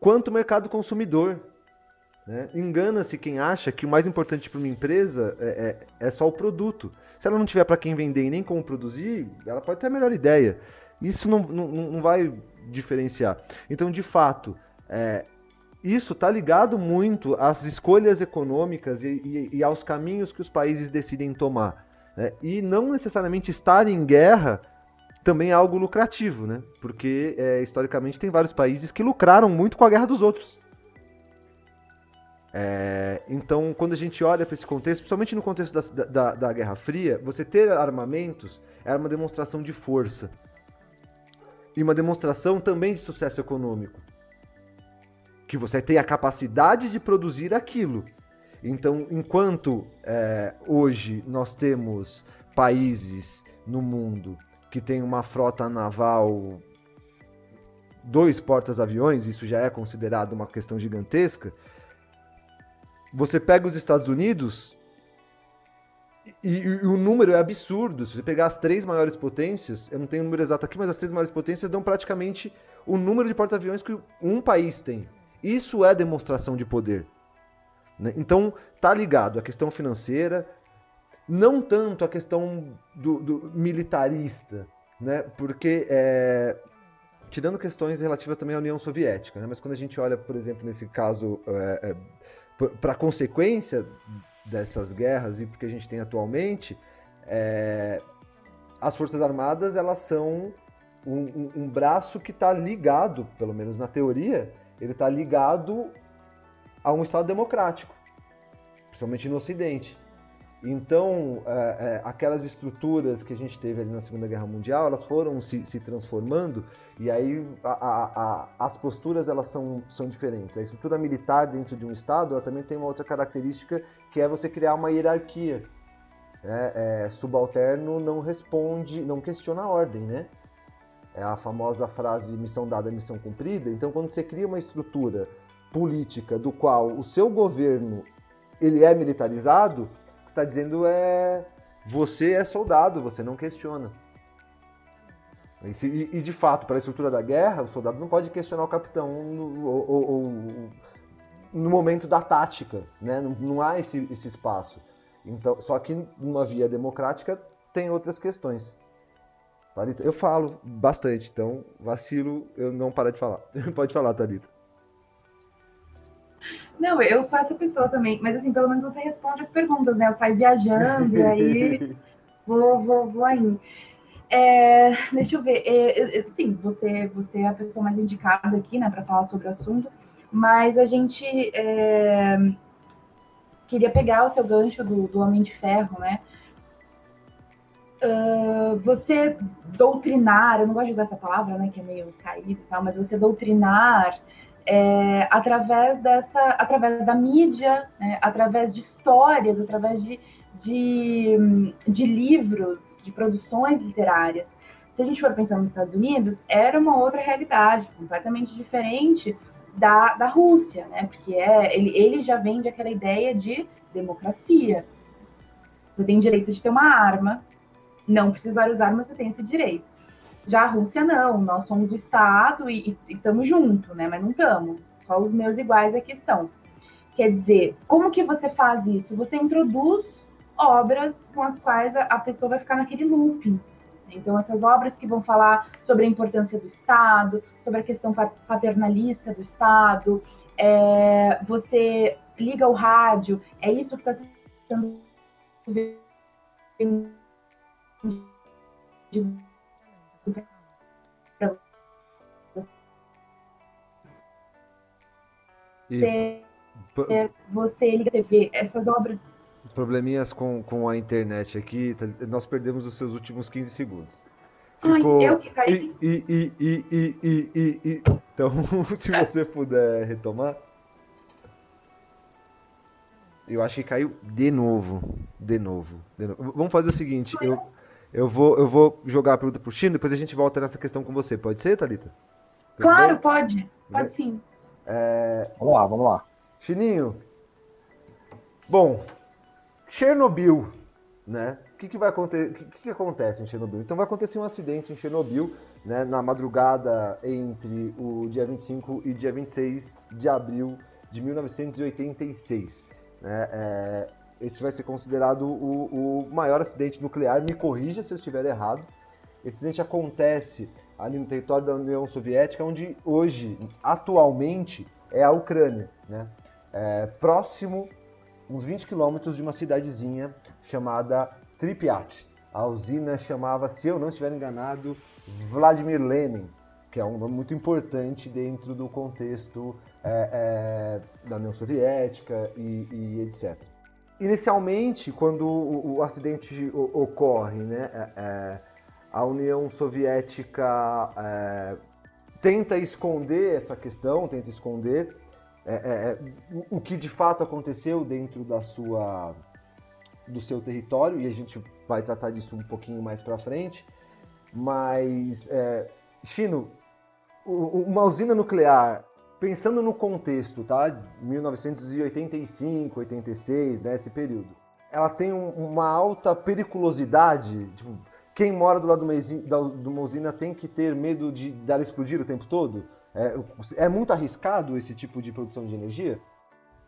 quanto o mercado consumidor. Né? Engana-se quem acha que o mais importante para uma empresa é só o produto. Se ela não tiver para quem vender e nem como produzir, ela pode ter a melhor ideia. Isso não vai diferenciar. Então, de fato, isso está ligado muito às escolhas econômicas e aos caminhos que os países decidem tomar. E não necessariamente estar em guerra também é algo lucrativo, né? Porque, historicamente, tem vários países que lucraram muito com a guerra dos outros. Então, quando a gente olha para esse contexto, principalmente no contexto da Guerra Fria, você ter armamentos era uma demonstração de força. E uma demonstração também de sucesso econômico. Que você tem a capacidade de produzir aquilo. Então, enquanto hoje nós temos países no mundo que tem uma frota naval, 2 portas-aviões, isso já é considerado uma questão gigantesca, você pega os Estados Unidos e o número é absurdo. Se você pegar as 3 maiores potências, eu não tenho o número exato aqui, mas as 3 maiores potências dão praticamente o número de porta-aviões que um país tem. Isso é demonstração de poder. Né? Então, tá ligado à questão financeira, não tanto à questão do militarista, né? Porque, tirando questões relativas também à União Soviética, né? Mas quando a gente olha, por exemplo, nesse caso, para a consequência dessas guerras e porque a gente tem atualmente, as Forças Armadas elas são um braço que está ligado, pelo menos na teoria, ele está ligado a um Estado democrático, principalmente no Ocidente. Então, aquelas estruturas que a gente teve ali na Segunda Guerra Mundial, elas foram se transformando, e aí as posturas elas são diferentes. A estrutura militar dentro de um Estado ela também tem uma outra característica, que é você criar uma hierarquia. Subalterno não responde, não questiona a ordem, né? É a famosa frase missão dada, missão cumprida. Então, quando você cria uma estrutura política do qual o seu governo ele é militarizado, o que está dizendo você é soldado, você não questiona. E de fato, para a estrutura da guerra, o soldado não pode questionar o capitão no momento da tática, né? Não há esse espaço. Então, só que numa via democrática tem outras questões. Thalita, eu falo bastante, então vacilo eu não parar de falar. Pode falar, Thalita. Não, eu sou essa pessoa também, mas assim, pelo menos você responde as perguntas, né? Eu saio viajando e aí vou indo. Deixa eu ver. Sim, você é a pessoa mais indicada aqui, né, para falar sobre o assunto, mas a gente queria pegar o seu gancho do Homem de Ferro, né? Você doutrinar, eu não gosto de usar essa palavra, né, que é meio caída e tal, mas você doutrinar através da mídia, né, através de histórias, através de livros, de produções literárias. Se a gente for pensar nos Estados Unidos, era uma outra realidade, completamente diferente da Rússia, né? Porque ele já vem daquela ideia de democracia. Você tem direito de ter uma arma, não precisar usar, mas você tem esse direito. Já a Rússia, não. Nós somos o Estado e estamos juntos, né? Mas não estamos. Só os meus iguais aqui estão. Quer dizer, como que você faz isso? Você introduz obras com as quais a pessoa vai ficar naquele looping. Então, essas obras que vão falar sobre a importância do Estado, sobre a questão paternalista do Estado, você liga o rádio, é isso que está sendo você liga a TV, essas obras. Probleminhas com a internet aqui, nós perdemos os seus últimos 15 segundos. Ficou. Ai, eu que caí. Então, se você puder retomar. Eu acho que caiu de novo. Vamos fazer o seguinte, eu vou jogar a pergunta pro Chino, depois a gente volta nessa questão com você. Pode ser, Thalita? Claro, pode. Pode sim. Vamos lá. Chininho. Bom, Chernobyl, né? O que vai acontecer? O que acontece em Chernobyl? Então vai acontecer um acidente em Chernobyl, né, na madrugada entre o dia 25 e dia 26 de abril de 1986. Né? Esse vai ser considerado o maior acidente nuclear. Me corrija se eu estiver errado. Esse acidente acontece ali no território da União Soviética, onde hoje, atualmente, é a Ucrânia, né? Próximo, uns 20 quilômetros de uma cidadezinha chamada Pripyat. A usina chamava, se eu não estiver enganado, Vladimir Lenin, que é um nome muito importante dentro do contexto da União Soviética e etc. Inicialmente, quando o acidente ocorre, né, a União Soviética tenta esconder essa questão, tenta esconder o que de fato aconteceu dentro do seu território, e a gente vai tratar disso um pouquinho mais para frente, mas, Chino, uma usina nuclear, pensando no contexto, tá? 1985, 86, né, esse período, ela tem uma alta periculosidade, tipo, quem mora do lado de uma usina tem que ter medo dela explodir o tempo todo? É muito arriscado esse tipo de produção de energia?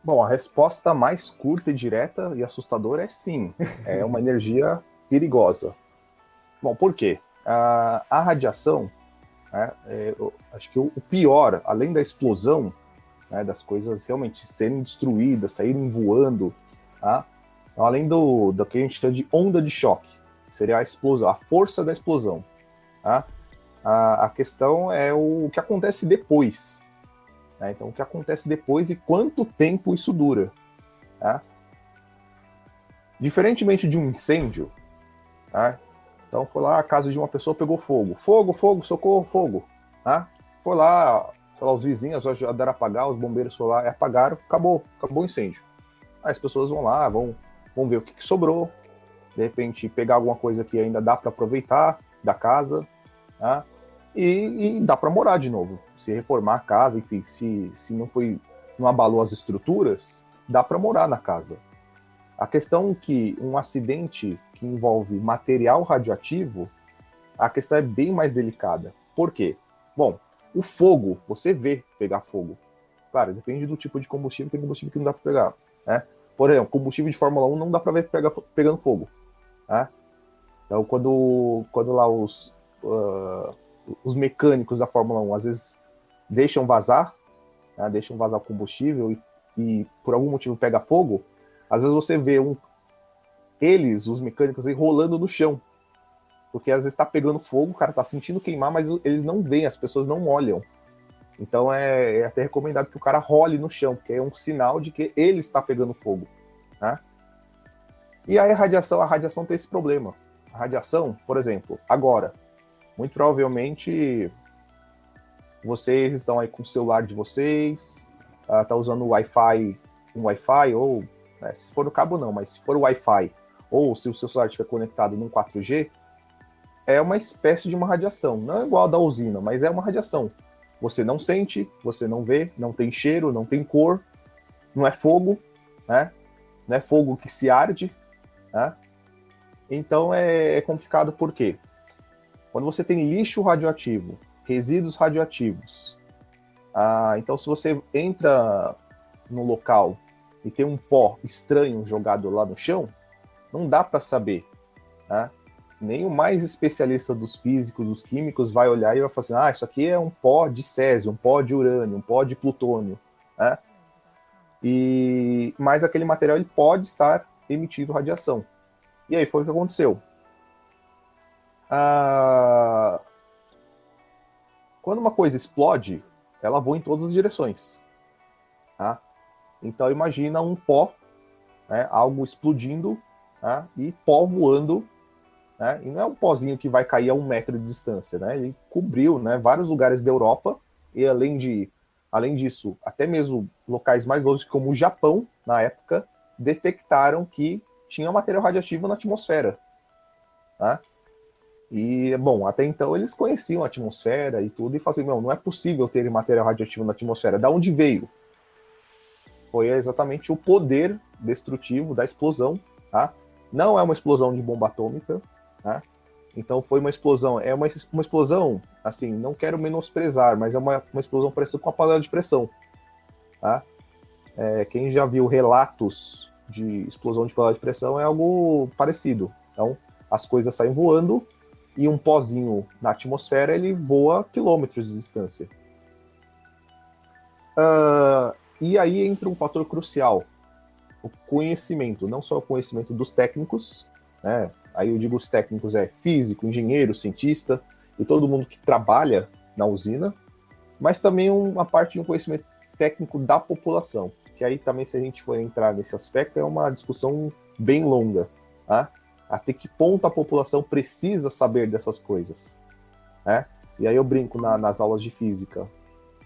Bom, a resposta mais curta e direta e assustadora é sim. É uma energia perigosa. Bom, por quê? A radiação, né, eu acho que o pior, além da explosão, né, das coisas realmente serem destruídas, saírem voando, tá? Então, além do que a gente chama de onda de choque, que seria a explosão, a força da explosão, tá? A questão é o que acontece depois. Né? Então, o que acontece depois e quanto tempo isso dura. Tá? Diferentemente de um incêndio, tá? Então foi lá, a casa de uma pessoa pegou fogo. Fogo, fogo, socorro, fogo. Tá? Foi lá, sei lá, os vizinhos ajudaram a apagar, os bombeiros foram lá e apagaram, acabou o incêndio. Aí as pessoas vão lá, vão ver o que sobrou, de repente pegar alguma coisa que ainda dá para aproveitar da casa, tá? E dá para morar de novo. Se reformar a casa, enfim, se não abalou as estruturas, dá para morar na casa. A questão é que um acidente que envolve material radioativo, a questão é bem mais delicada. Por quê? Bom, o fogo, você vê pegar fogo. Claro, depende do tipo de combustível, tem combustível que não dá para pegar. Né? Por exemplo, combustível de Fórmula 1 não dá para ver pegando fogo. Né? Então, quando lá os mecânicos da Fórmula 1 às vezes deixam vazar, né, deixam vazar o combustível e por algum motivo pega fogo, às vezes você vê os mecânicos, rolando no chão, porque às vezes está pegando fogo, o cara está sentindo queimar, mas eles não veem, as pessoas não olham. Então é até recomendado que o cara role no chão, porque é um sinal de que ele está pegando fogo. Né? E aí a radiação tem esse problema. A radiação, por exemplo, agora, muito provavelmente vocês estão aí com o celular de vocês, tá usando um Wi-Fi, ou né, se for no cabo não, mas se for o Wi-Fi, ou se o seu celular estiver conectado num 4G, é uma espécie de uma radiação. Não é igual a da usina, mas é uma radiação. Você não sente, você não vê, não tem cheiro, não tem cor, não é fogo, né? Não é fogo que se arde, né? Então é complicado por quê? Quando você tem lixo radioativo, resíduos radioativos, então se você entra no local e tem um pó estranho jogado lá no chão, não dá para saber. Né? Nem o mais especialista dos físicos, dos químicos, vai olhar e vai falar assim, isso aqui é um pó de césio, um pó de urânio, um pó de plutônio. Né? Mas aquele material ele pode estar emitindo radiação. E aí foi o que aconteceu. Quando uma coisa explode, ela voa em todas as direções. Tá? Então imagina um pó, né, algo explodindo, tá, e pó voando, né, e não é um pozinho que vai cair a 1 metro de distância, né, ele cobriu, né, vários lugares da Europa, e além disso, até mesmo locais mais longe, como o Japão, na época, detectaram que tinha material radioativo na atmosfera. Tá? E, bom, até então eles conheciam a atmosfera e tudo, e falaram assim, não é possível ter material radioativo na atmosfera. Da onde veio? Foi exatamente o poder destrutivo da explosão, tá? Não é uma explosão de bomba atômica, tá? Então foi uma explosão, uma explosão, assim, não quero menosprezar, mas é uma explosão parecida com a panela de pressão, tá? Quem já viu relatos de explosão de panela de pressão é algo parecido. Então, as coisas saem voando e um pozinho na atmosfera, ele voa quilômetros de distância. E aí entra um fator crucial, o conhecimento, não só o conhecimento dos técnicos, né? Aí eu digo os técnicos físico, engenheiro, cientista e todo mundo que trabalha na usina, mas também uma parte de um conhecimento técnico da população, que aí também, se a gente for entrar nesse aspecto, é uma discussão bem longa, tá? Até que ponto a população precisa saber dessas coisas, né? E aí eu brinco nas aulas de física,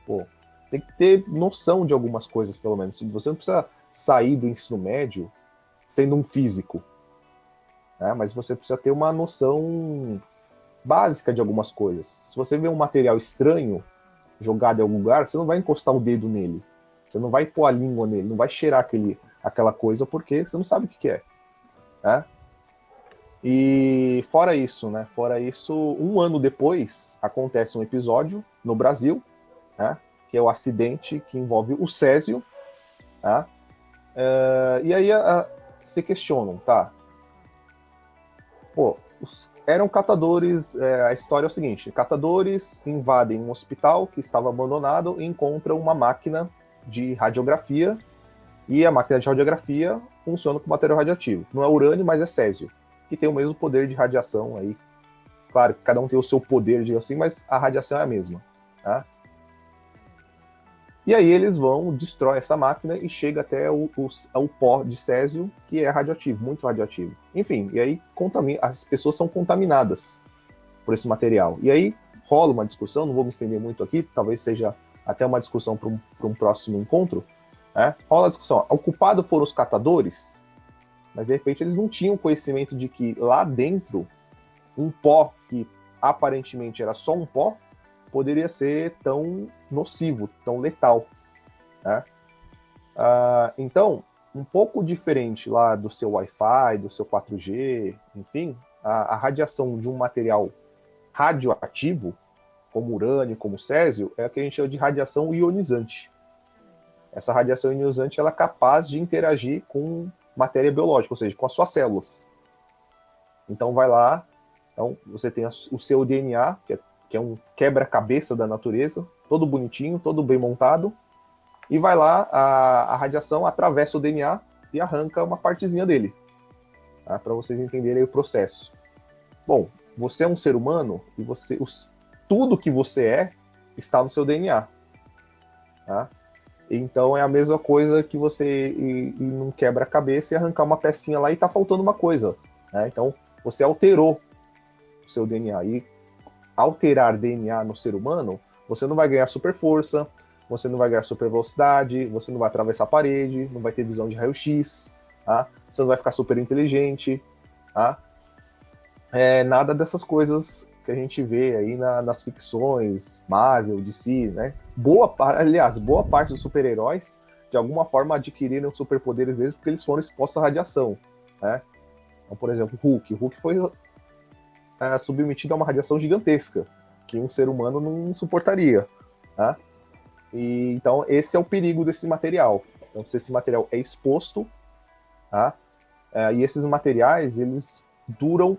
pô, tem que ter noção de algumas coisas, pelo menos. Você não precisa sair do ensino médio sendo um físico, né? Mas você precisa ter uma noção básica de algumas coisas. Se você vê um material estranho jogado em algum lugar, você não vai encostar o dedo nele, você não vai pôr a língua nele, não vai cheirar aquela coisa, porque você não sabe o que é, né? E fora isso, né? Fora isso, um ano depois acontece um episódio no Brasil, né? Que é o acidente que envolve o Césio, tá? E aí se questionam, tá? Pô, eram catadores, a história é o seguinte, catadores invadem um hospital que estava abandonado e encontram uma máquina de radiografia, e a máquina de radiografia funciona com material radioativo. Não é urânio, mas é césio, que tem o mesmo poder de radiação aí. Claro que cada um tem o seu poder, digo assim, mas a radiação é a mesma, tá? E aí eles destrói essa máquina e chega até o pó de césio, que é radioativo, muito radioativo. Enfim, e aí as pessoas são contaminadas por esse material. E aí rola uma discussão, não vou me estender muito aqui, talvez seja até uma discussão para um próximo encontro, né? Rola a discussão, o culpado foram os catadores, mas de repente eles não tinham conhecimento de que lá dentro, um pó que aparentemente era só um pó, poderia ser tão nocivo, tão letal, né? Então, um pouco diferente lá do seu Wi-Fi, do seu 4G, enfim, a radiação de um material radioativo, como urânio, como césio, é o que a gente chama de radiação ionizante. Essa radiação ionizante ela é capaz de interagir com matéria biológica, ou seja, com as suas células. Então vai lá, então você tem o seu DNA, que é um quebra-cabeça da natureza, todo bonitinho, todo bem montado, e vai lá, a radiação atravessa o DNA e arranca uma partezinha dele, tá? Para vocês entenderem o processo. Bom, você é um ser humano e tudo que você está no seu DNA, tá? Então é a mesma coisa que você ir num quebra-cabeça e arrancar uma pecinha lá e tá faltando uma coisa, né? Então você alterou o seu DNA, e alterar DNA no ser humano, você não vai ganhar super força, você não vai ganhar super velocidade, você não vai atravessar a parede, não vai ter visão de raio-x, tá? Você não vai ficar super inteligente, tá? Nada dessas coisas que a gente vê aí nas ficções, Marvel, DC, né? Boa parte dos super-heróis, de alguma forma, adquiriram superpoderes deles porque eles foram expostos à radiação, né? Então, por exemplo, Hulk. O Hulk foi submetido a uma radiação gigantesca, que um ser humano não suportaria, tá? E, então, esse é o perigo desse material. Então, se esse material é exposto, tá? E esses materiais, eles duram,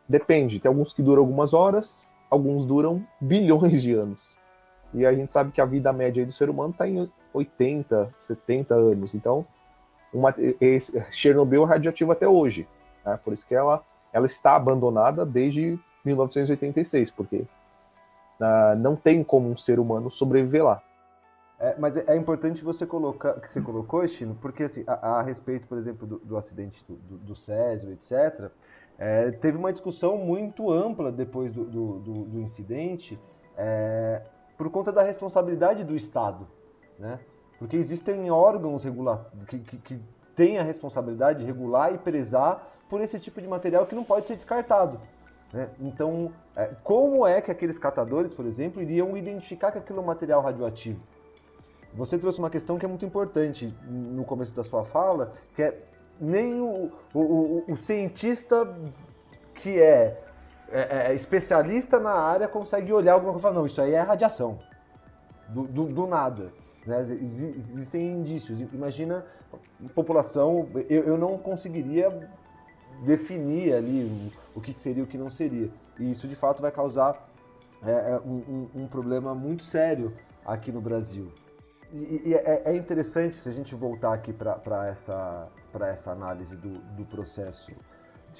depende, tem alguns que duram algumas horas, alguns duram bilhões de anos. E a gente sabe que a vida média do ser humano está em 80, 70 anos. Então, Chernobyl é radioativo até hoje, né? Por isso que ela está abandonada desde 1986, porque não tem como um ser humano sobreviver lá. Mas é importante você colocar, que você colocou, Chino, porque assim, a respeito, por exemplo, do acidente do Césio, etc., teve uma discussão muito ampla depois do incidente, por conta da responsabilidade do Estado, né? Porque existem órgãos que têm a responsabilidade de regular e prezar por esse tipo de material que não pode ser descartado, né? Então, como é que aqueles catadores, por exemplo, iriam identificar que aquilo é um material radioativo? Você trouxe uma questão que é muito importante no começo da sua fala, que é nem o cientista que é especialista na área consegue olhar alguma coisa e falar, não, isso aí é radiação, do nada, né? Existem indícios. Imagina a população, eu não conseguiria definir ali o que seria e o que não seria. E isso, de fato, vai causar um problema muito sério aqui no Brasil. E é interessante, se a gente voltar aqui para essa análise do processo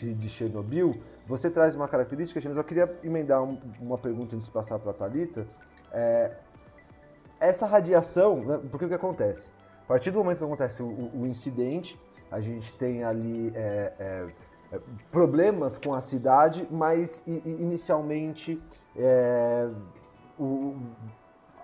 de Chernobyl, você traz uma característica, eu queria emendar uma pergunta antes de passar para a Thalita. Essa radiação, né, porque o que acontece? A partir do momento que acontece o incidente, a gente tem ali problemas com a cidade, mas inicialmente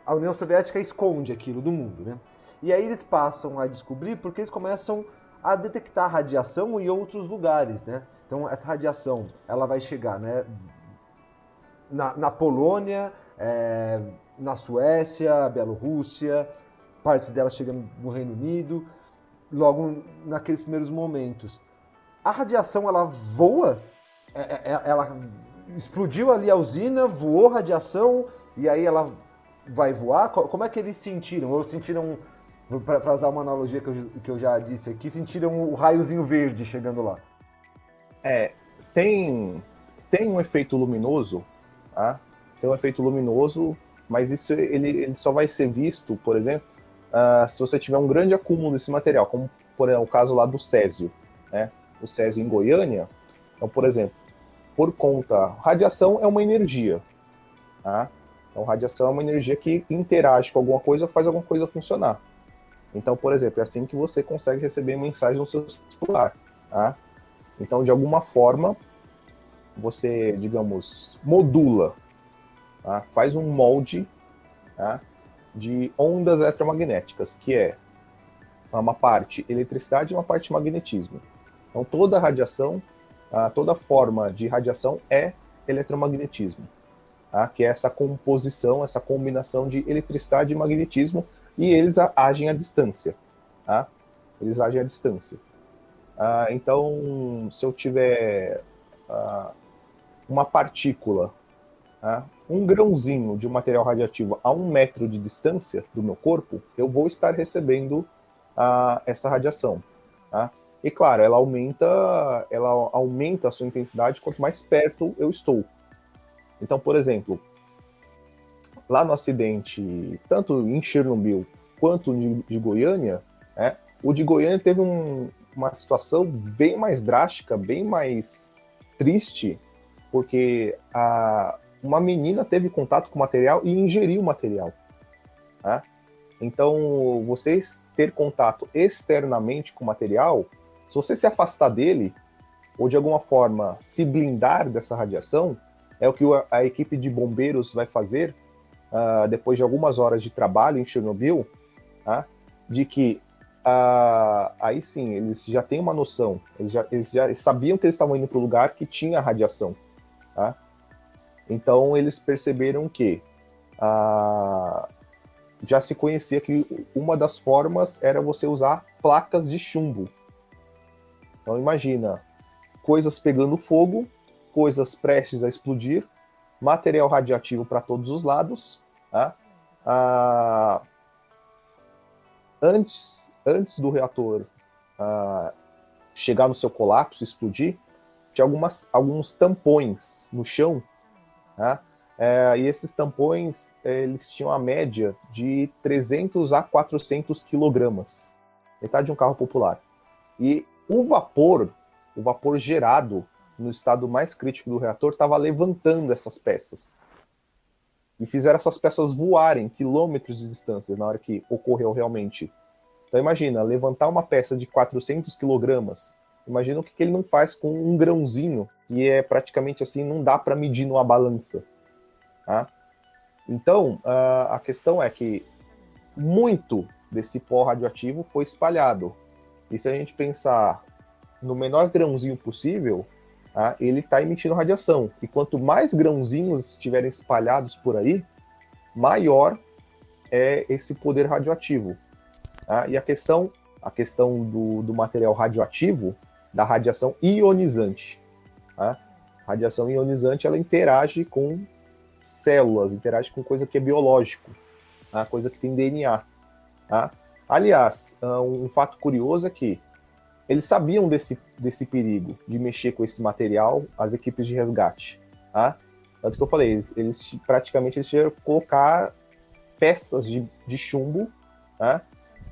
a União Soviética esconde aquilo do mundo, né? E aí eles passam a descobrir porque eles começam a detectar radiação em outros lugares, né? Então essa radiação ela vai chegar, né, na Polônia, na Suécia, Bielorrússia, partes dela chegando no Reino Unido, logo naqueles primeiros momentos. A radiação ela voa, ela explodiu ali a usina, voou radiação e aí ela vai voar? Como é que eles sentiram? Ou sentiram, para usar uma analogia que eu já disse aqui, sentiram o raiozinho verde chegando lá? Tem um efeito luminoso, tá? Tem um efeito luminoso, mas isso ele só vai ser visto, por exemplo, se você tiver um grande acúmulo desse material, como por exemplo, o caso lá do Césio, né? O Césio em Goiânia. Então, por exemplo, por conta... Radiação é uma energia, tá? Então, radiação é uma energia que interage com alguma coisa, faz alguma coisa funcionar. Então, por exemplo, é assim que você consegue receber mensagem no seu celular, tá? Então, de alguma forma, você, digamos, modula, tá? Faz um molde, tá, de ondas eletromagnéticas, que é uma parte eletricidade e uma parte magnetismo. Então, toda radiação, toda forma de radiação é eletromagnetismo, tá? Que é essa composição, essa combinação de eletricidade e magnetismo, e eles agem à distância, tá? Eles agem à distância. Então, se eu tiver uma partícula, um grãozinho de um material radioativo a 1 metro de distância do meu corpo, eu vou estar recebendo essa radiação. Tá? E claro, ela aumenta a sua intensidade quanto mais perto eu estou. Então, por exemplo, lá no acidente, tanto em Chernobyl quanto de Goiânia, o de Goiânia teve uma situação bem mais drástica, bem mais triste, porque uma menina teve contato com o material e ingeriu o material. Tá? Então, você ter contato externamente com o material, se você se afastar dele, ou de alguma forma se blindar dessa radiação, é o que a equipe de bombeiros vai fazer depois de algumas horas de trabalho em Chernobyl, tá? De que aí sim, eles já têm uma noção, eles já sabiam que eles estavam indo para o lugar que tinha radiação. Tá? Então eles perceberam que já se conhecia que uma das formas era você usar placas de chumbo. Então imagina, coisas pegando fogo, coisas prestes a explodir, material radioativo para todos os lados. Tá? Antes do reator chegar no seu colapso, explodir, tinha alguns tampões no chão, tá? E esses tampões eles tinham a média de 300 a 400 quilogramas, metade de um carro popular. E o vapor gerado no estado mais crítico do reator estava levantando essas peças. E fizeram essas peças voarem quilômetros de distância na hora que ocorreu realmente. Então imagina, levantar uma peça de 400 quilogramas, imagina o que ele não faz com um grãozinho, que é praticamente assim, não dá para medir numa balança. Tá? Então, a questão é que muito desse pó radioativo foi espalhado. E se a gente pensar no menor grãozinho possível, tá, ele está emitindo radiação. E quanto mais grãozinhos estiverem espalhados por aí, maior é esse poder radioativo. Tá? E a questão do material radioativo, da radiação ionizante. Tá? A radiação ionizante ela interage com células, interage com coisa que é biológico, tá? Coisa que tem DNA. Tá? Aliás, um fato curioso é que eles sabiam desse perigo de mexer com esse material, as equipes de resgate. Tá? Tanto que eu falei, eles praticamente tiveram que colocar peças de chumbo, tá?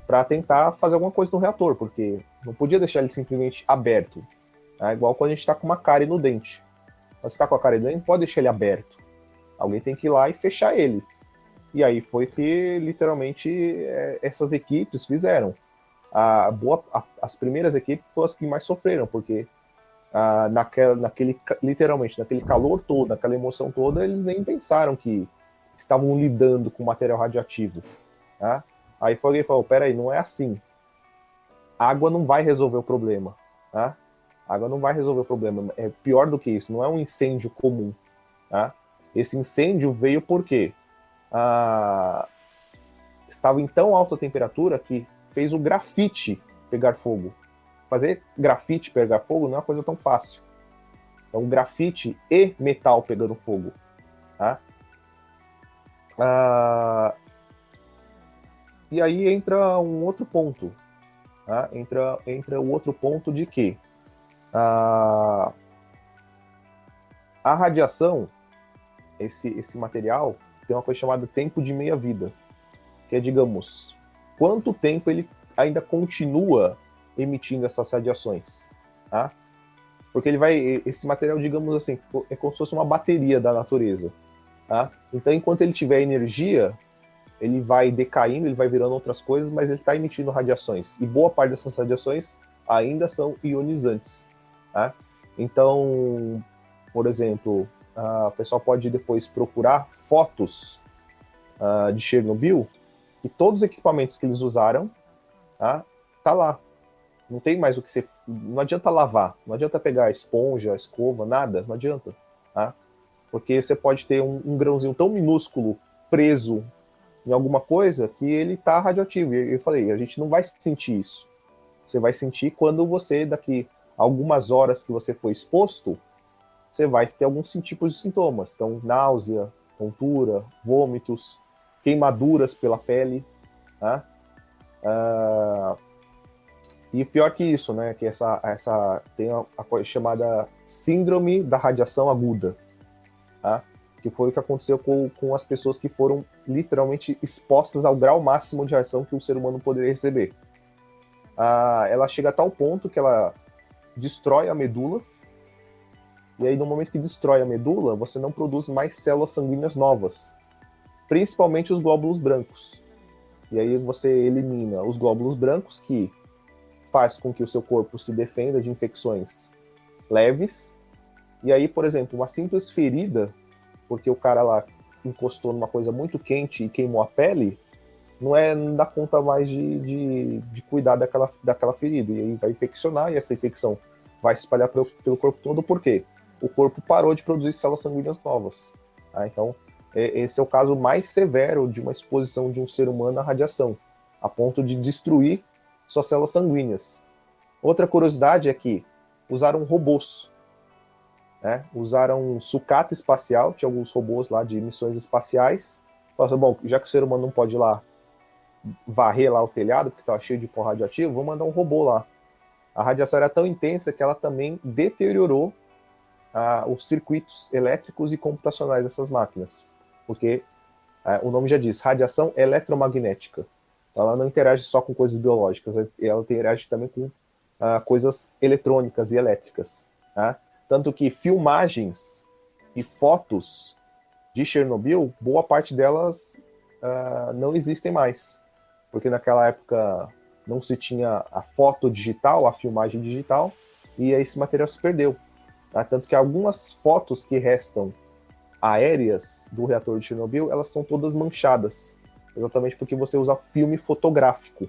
Para tentar fazer alguma coisa no reator, porque não podia deixar ele simplesmente aberto. É igual quando a gente está com uma cárie no dente. Você está com a cárie no dente, não pode deixar ele aberto. Alguém tem que ir lá e fechar ele. E aí foi que, literalmente, essas equipes fizeram. As primeiras equipes foram as que mais sofreram, porque literalmente, naquele calor todo, naquela emoção toda, eles nem pensaram que estavam lidando com material radioativo. Tá? Aí foi alguém que falou, peraí, não é assim. Água não vai resolver o problema. Tá? Água não vai resolver o problema. É pior do que isso, não é um incêndio comum. Tá? Esse incêndio veio porque estava em tão alta temperatura que fez o grafite pegar fogo. Fazer grafite pegar fogo não é uma coisa tão fácil. Então, grafite e metal pegando fogo. Tá? E aí entra um outro ponto. Tá? Entra o outro ponto de que a radiação, esse material, tem uma coisa chamada tempo de meia-vida. Que é, digamos, quanto tempo ele ainda continua emitindo essas radiações. Tá? Porque esse material, digamos assim, é como se fosse uma bateria da natureza. Tá? Então, enquanto ele tiver energia, ele vai decaindo, ele vai virando outras coisas, mas ele está emitindo radiações. E boa parte dessas radiações ainda são ionizantes. Tá? Então, por exemplo, o pessoal pode depois procurar fotos de Chernobyl, e todos os equipamentos que eles usaram, tá lá. Não tem mais o que ser. Não adianta lavar, não adianta pegar esponja, escova, nada, não adianta. Tá? Porque você pode ter um grãozinho tão minúsculo preso em alguma coisa que ele tá radioativo. E eu falei, a gente não vai sentir isso. Você vai sentir quando você, daqui algumas horas que você foi exposto, você vai ter alguns tipos de sintomas. Então, náusea, tontura, vômitos, queimaduras pela pele. Tá? E pior que isso, né? Que tem a coisa chamada síndrome da radiação aguda. Tá? Que foi o que aconteceu com as pessoas que foram literalmente expostas ao grau máximo de radiação que o ser humano poderia receber. Ela chega a tal ponto que ela destrói a medula, e aí no momento que destrói a medula, você não produz mais células sanguíneas novas, principalmente os glóbulos brancos. E aí você elimina os glóbulos brancos, que faz com que o seu corpo se defenda de infecções leves. E aí, por exemplo, uma simples ferida, porque o cara lá encostou numa coisa muito quente e queimou a pele, não dá conta mais de cuidar daquela ferida. E aí vai infeccionar, e essa infecção vai se espalhar pelo corpo todo. Por quê? O corpo parou de produzir células sanguíneas novas. Tá? Então, esse é o caso mais severo de uma exposição de um ser humano à radiação, a ponto de destruir suas células sanguíneas. Outra curiosidade é que usaram robôs. Né? Usaram sucata espacial, tinha alguns robôs lá de missões espaciais. Falaram, bom, já que o ser humano não pode ir lá varrer lá o telhado, porque estava cheio de pó radioativo, vamos mandar um robô lá. A radiação era tão intensa que ela também deteriorou os circuitos elétricos e computacionais dessas máquinas. Porque o nome já diz, radiação eletromagnética. Ela não interage só com coisas biológicas, ela interage também com coisas eletrônicas e elétricas. Tá? Tanto que filmagens e fotos de Chernobyl, boa parte delas não existem mais. Porque naquela época não se tinha a foto digital, a filmagem digital, e esse material se perdeu. Tá? Tanto que algumas fotos que restam aéreas do reator de Chernobyl, elas são todas manchadas. Exatamente porque você usa filme fotográfico.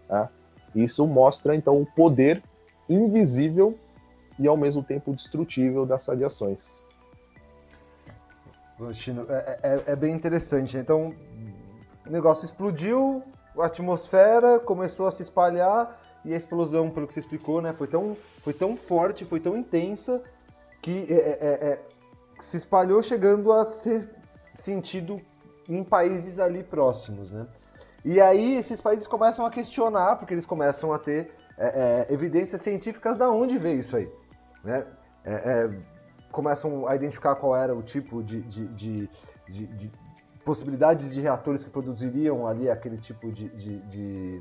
Tá? Isso mostra, então, o poder invisível e, ao mesmo tempo, destrutível das radiações. Chino, é bem interessante. Então, o negócio explodiu, a atmosfera começou a se espalhar, e a explosão, pelo que você explicou, né, foi tão forte, foi tão intensa, que se espalhou, chegando a ser sentido em países ali próximos, né? E aí esses países começam a questionar, porque eles começam a ter evidências científicas de onde veio isso aí, né? Começam a identificar qual era o tipo de possibilidades de reatores que produziriam ali aquele tipo de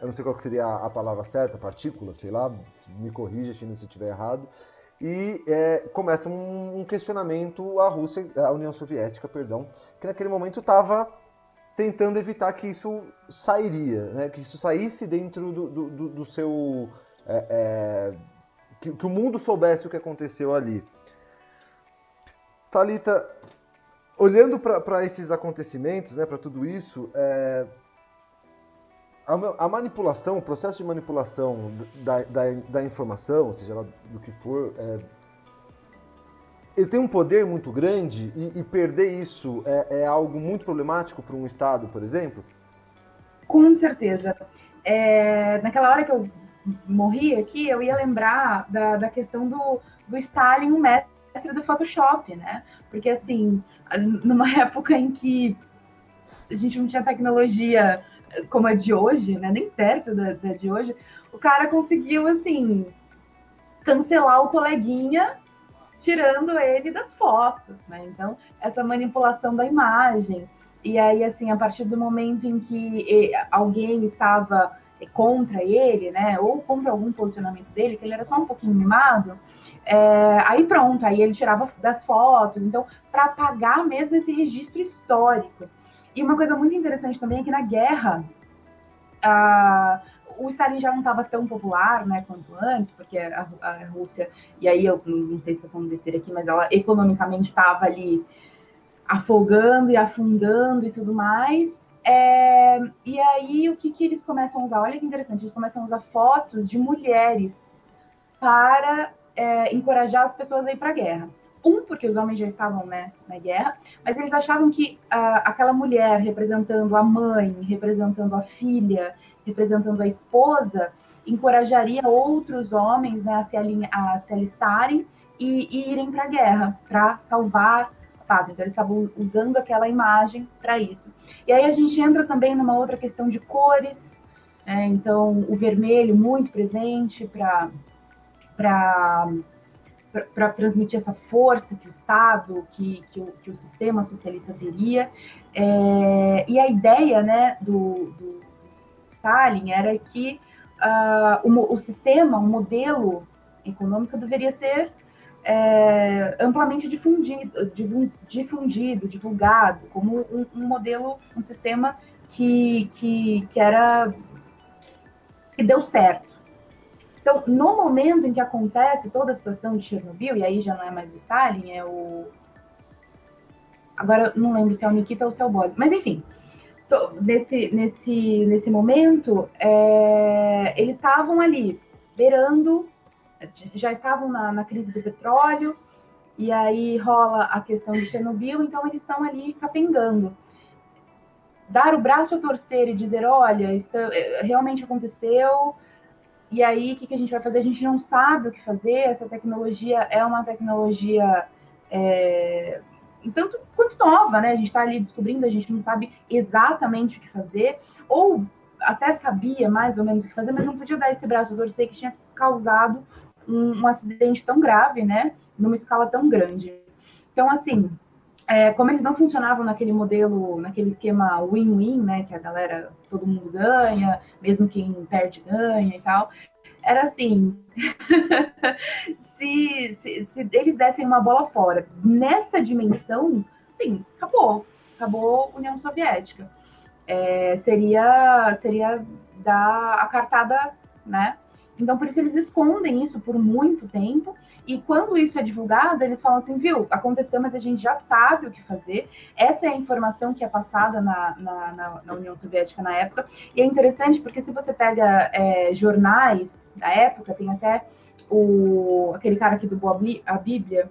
eu não sei qual que seria a palavra certa, partícula, sei lá, me corrija, China, se eu estiver errado, e começa um questionamento à União Soviética, perdão, que naquele momento estava tentando evitar que isso sairia, né, que isso saísse dentro do seu... que o mundo soubesse o que aconteceu ali. Thalita, olhando para esses acontecimentos, né, para tudo isso, a manipulação, o processo de manipulação da informação, seja lá do que for, ele tem um poder muito grande e perder isso é algo muito problemático para um Estado, por exemplo? Com certeza. Naquela hora que eu morri aqui, eu ia lembrar da questão do Stalin, o mestre do Photoshop, né? Porque, assim, numa época em que a gente não tinha tecnologia como a de hoje, né? Nem perto da de hoje, o cara conseguiu, assim, cancelar o coleguinha tirando ele das fotos, né? Então, essa manipulação da imagem. E aí, assim, a partir do momento em que alguém estava contra ele, né, ou contra algum posicionamento dele, que ele era só um pouquinho mimado, aí pronto, aí ele tirava das fotos, então, para apagar mesmo esse registro histórico. E uma coisa muito interessante também é que na guerra, o Stalin já não estava tão popular, né, quanto antes, porque a Rússia, e aí eu não sei se estou falando besteira aqui, mas ela economicamente estava ali afogando e afundando e tudo mais. E aí o que eles começam a usar? Olha que interessante, eles começam a usar fotos de mulheres para encorajar as pessoas a ir para a guerra. Porque os homens já estavam, né, na guerra, mas eles achavam que aquela mulher representando a mãe, representando a filha, representando a esposa, encorajaria outros homens, né, a se alistarem e irem para a guerra, para salvar a paz. Então, eles estavam usando aquela imagem para isso. E aí a gente entra também numa outra questão de cores, né? Então, o vermelho muito presente para transmitir essa força que o Estado, que o sistema socialista teria. E a ideia, né, do Stalin era que o sistema, o modelo econômico deveria ser amplamente difundido, divulgado, como um modelo, um sistema que deu certo. Então, no momento em que acontece toda a situação de Chernobyl, e aí já não é mais o Stalin, é o... Agora, não lembro se é o Nikita ou se é o Boris. Mas, enfim, nesse momento, eles estavam ali, beirando, já estavam na crise do petróleo, e aí rola a questão de Chernobyl, então eles estão ali capengando. Dar o braço a torcer e dizer, olha, realmente aconteceu... E aí, o que a gente vai fazer? A gente não sabe o que fazer. Essa tecnologia é uma tecnologia tanto quanto nova, né? A gente está ali descobrindo, a gente não sabe exatamente o que fazer, ou até sabia mais ou menos o que fazer, mas não podia dar esse braço a torcer que tinha causado um acidente tão grave, né? Numa escala tão grande. Então, assim, como eles não funcionavam naquele modelo, naquele esquema win-win, né, que a galera, todo mundo ganha, mesmo quem perde ganha e tal, era assim, se eles dessem uma bola fora nessa dimensão, sim, acabou a União Soviética. Seria dar a cartada, né? Então, por isso eles escondem isso por muito tempo, e quando isso é divulgado, eles falam assim, viu, aconteceu, mas a gente já sabe o que fazer. Essa é a informação que é passada na União Soviética na época, e é interessante porque se você pega jornais da época, tem até aquele cara que dublou a Bíblia,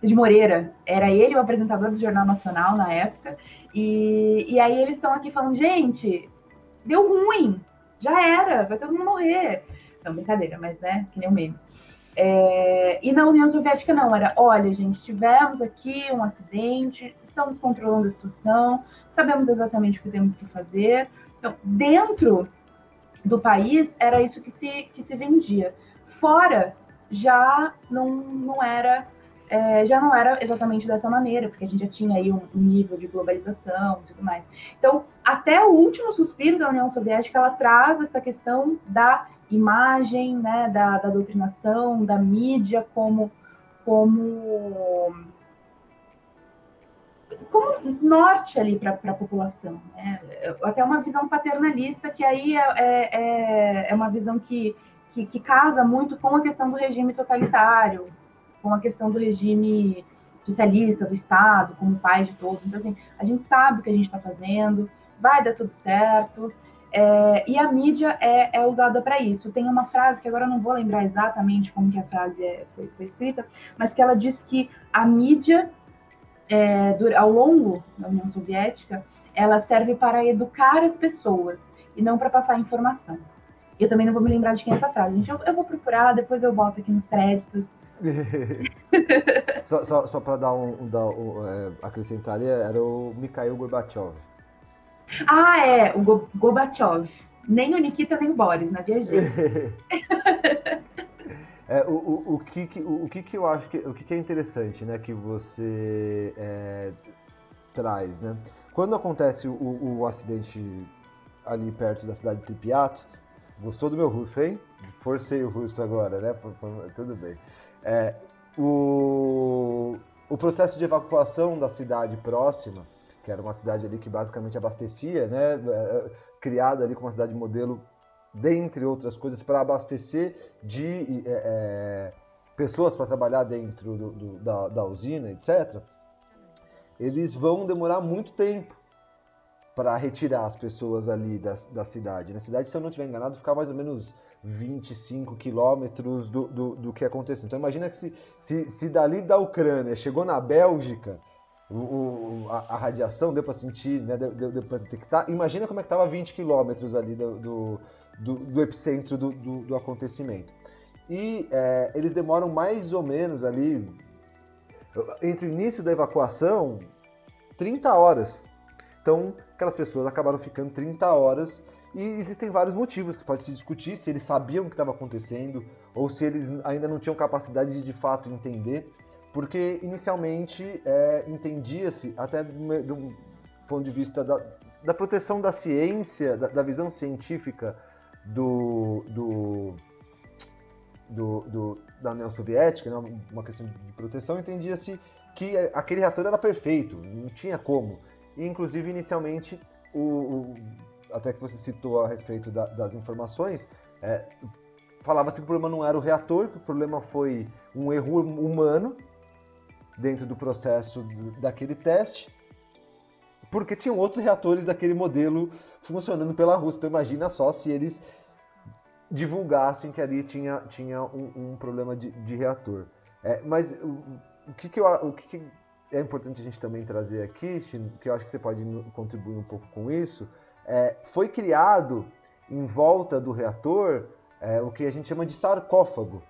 de Moreira, era ele o apresentador do Jornal Nacional na época, e aí eles estão aqui falando, gente, deu ruim, já era, vai todo mundo morrer. Não, brincadeira, mas né, que nem o meme. E na União Soviética não, era, olha, gente, tivemos aqui um acidente, estamos controlando a situação, sabemos exatamente o que temos que fazer. Então, dentro do país, era isso que se vendia. Fora, já não era já não era exatamente dessa maneira, porque a gente já tinha aí um nível de globalização e tudo mais. Então, até o último suspiro da União Soviética, ela traz essa questão da imagem, né, da doutrinação, da mídia como norte ali para a população, né? Até uma visão paternalista, que aí é uma visão que casa muito com a questão do regime totalitário, com a questão do regime socialista, do Estado, como pai de todos. Então, assim, a gente sabe o que a gente está fazendo, vai dar tudo certo, e a mídia é usada para isso. Tem uma frase que agora eu não vou lembrar exatamente como que a frase foi escrita, mas que ela diz que a mídia ao longo da União Soviética, ela serve para educar as pessoas e não para passar informação. Eu também não vou me lembrar de quem é essa frase. Gente, eu vou procurar, depois eu boto aqui nos créditos. Só para acrescentar ali, era o Mikhail Gorbachev. O Gorbachev. Nem o Nikita, nem o Boris, né? Viajei. O que eu acho o que é interessante, né, que você traz, né? Quando acontece o acidente ali perto da cidade de Pripyat, gostou do meu russo, hein? Forcei o russo agora, né? Tudo bem. O processo de evacuação da cidade próxima, que era uma cidade ali que basicamente abastecia, né? Criada ali como uma cidade modelo, dentre outras coisas, para abastecer de pessoas para trabalhar dentro da usina, etc., eles vão demorar muito tempo para retirar as pessoas ali da cidade. Na cidade, se eu não estiver enganado, fica mais ou menos 25 quilômetros do que aconteceu. Então imagina que se dali da Ucrânia chegou na Bélgica, a radiação deu para sentir, né, deu para detectar. Imagina como é que estava 20 quilômetros ali do epicentro do acontecimento. E eles demoram mais ou menos ali, entre o início da evacuação, 30 horas. Então, aquelas pessoas acabaram ficando 30 horas e existem vários motivos que pode se discutir, se eles sabiam o que estava acontecendo ou se eles ainda não tinham capacidade de fato entender, porque inicialmente entendia-se, até do ponto de vista da proteção da ciência, da visão científica da União Soviética, né, uma questão de proteção, entendia-se que aquele reator era perfeito, não tinha como. E, inclusive, inicialmente, até que você citou a respeito das informações, falava-se que o problema não era o reator, que o problema foi um erro humano dentro do processo daquele teste, porque tinham outros reatores daquele modelo funcionando pela Rússia. Então imagina só se eles divulgassem que ali tinha um problema de reator. Mas o que é importante a gente também trazer aqui, que eu acho que você pode contribuir um pouco com isso, foi criado em volta do reator o que a gente chama de sarcófago,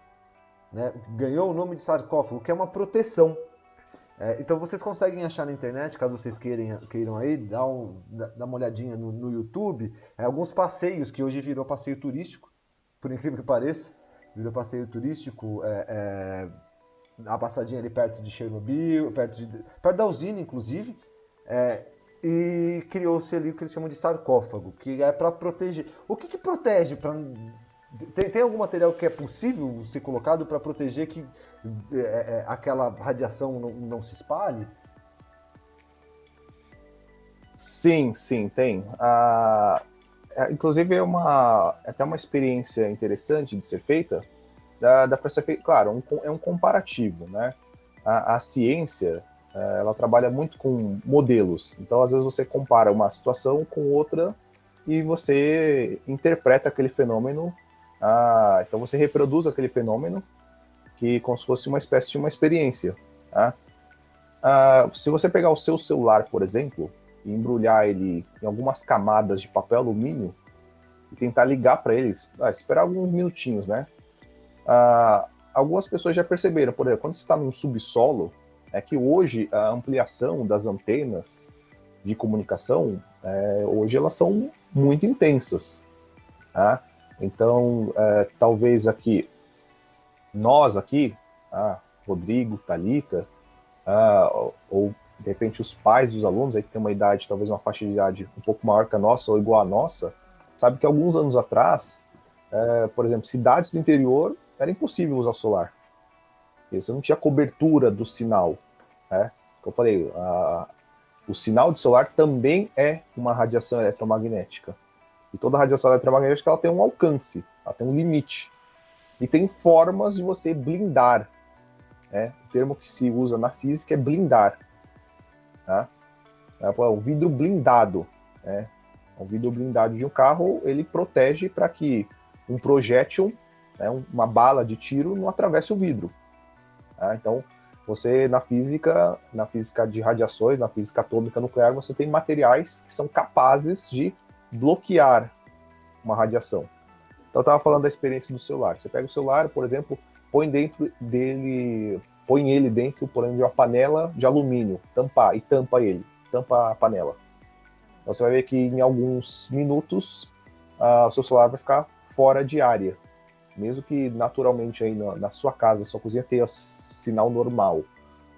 né? Ganhou o nome de sarcófago, que é uma proteção. Então vocês conseguem achar na internet, caso vocês queiram aí, dar uma olhadinha no YouTube, alguns passeios, que hoje virou passeio turístico, por incrível que pareça, virou passeio turístico, a passadinha ali perto de Chernobyl, perto da usina, inclusive, e criou-se ali o que eles chamam de sarcófago, que é para proteger. O que protege? Tem algum material que é possível ser colocado para proteger que aquela radiação não se espalhe? Sim, tem. Inclusive é até uma experiência interessante de ser feita. Dá para ser feito, claro, é um comparativo, né? A ciência, ela trabalha muito com modelos. Então, às vezes você compara uma situação com outra e você interpreta aquele fenômeno. Então você reproduz aquele fenômeno como se fosse uma espécie de uma experiência. Tá? Se você pegar o seu celular, por exemplo, e embrulhar ele em algumas camadas de papel alumínio e tentar ligar para ele, esperar alguns minutinhos, né? Algumas pessoas já perceberam, por exemplo, quando você está num subsolo, é que hoje a ampliação das antenas de comunicação, hoje elas são muito intensas. Tá? Então, talvez nós aqui, Rodrigo, Thalita, ou de repente os pais dos alunos, aí que tem uma idade, talvez uma faixa de idade um pouco maior que a nossa ou igual à nossa, sabe que alguns anos atrás, por exemplo, cidades do interior, era impossível usar solar. Você não tinha cobertura do sinal, né? Como eu falei, o sinal de solar também é uma radiação eletromagnética. E toda radiação eletromagnética ela tem um alcance, ela tem um limite. E tem formas de você blindar. Né? O termo que se usa na física é blindar. Tá? O vidro blindado. Né? O vidro blindado de um carro, ele protege para que um projétil, né, uma bala de tiro, não atravesse o vidro. Tá? Então, você na física de radiações, na física atômica nuclear, você tem materiais que são capazes de bloquear uma radiação. Então, eu estava falando da experiência do celular. Você pega o celular, por exemplo, põe ele dentro, por exemplo, de uma panela de alumínio, tampa a panela. Então, você vai ver que em alguns minutos o seu celular vai ficar fora de área, mesmo que naturalmente aí na sua casa, sua cozinha tenha sinal normal.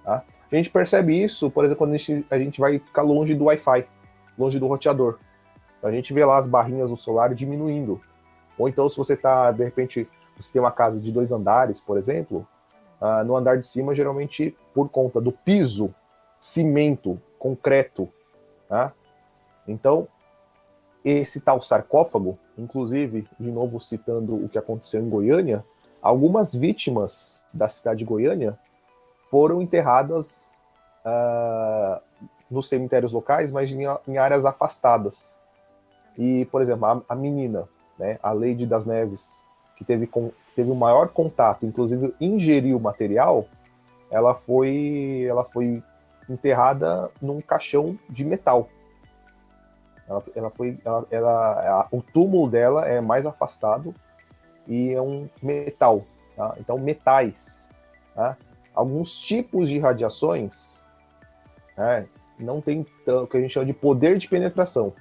Tá? A gente percebe isso, por exemplo, quando a gente vai ficar longe do Wi-Fi, longe do roteador. A gente vê lá as barrinhas do celular diminuindo. Ou então, se você está, de repente, você tem uma casa de 2 andares, por exemplo, no andar de cima, geralmente, por conta do piso, cimento, concreto, tá? Então, esse tal sarcófago, inclusive, de novo citando o que aconteceu em Goiânia, algumas vítimas da cidade de Goiânia foram enterradas nos cemitérios locais, mas em áreas afastadas. E, por exemplo, a menina, né, a Lady das Neves, que teve o maior contato, inclusive ingeriu o material, ela foi enterrada num caixão de metal. O túmulo dela é mais afastado e é um metal. Tá? Então, metais. Tá? Alguns tipos de radiações não tem o que a gente chama de poder de penetração.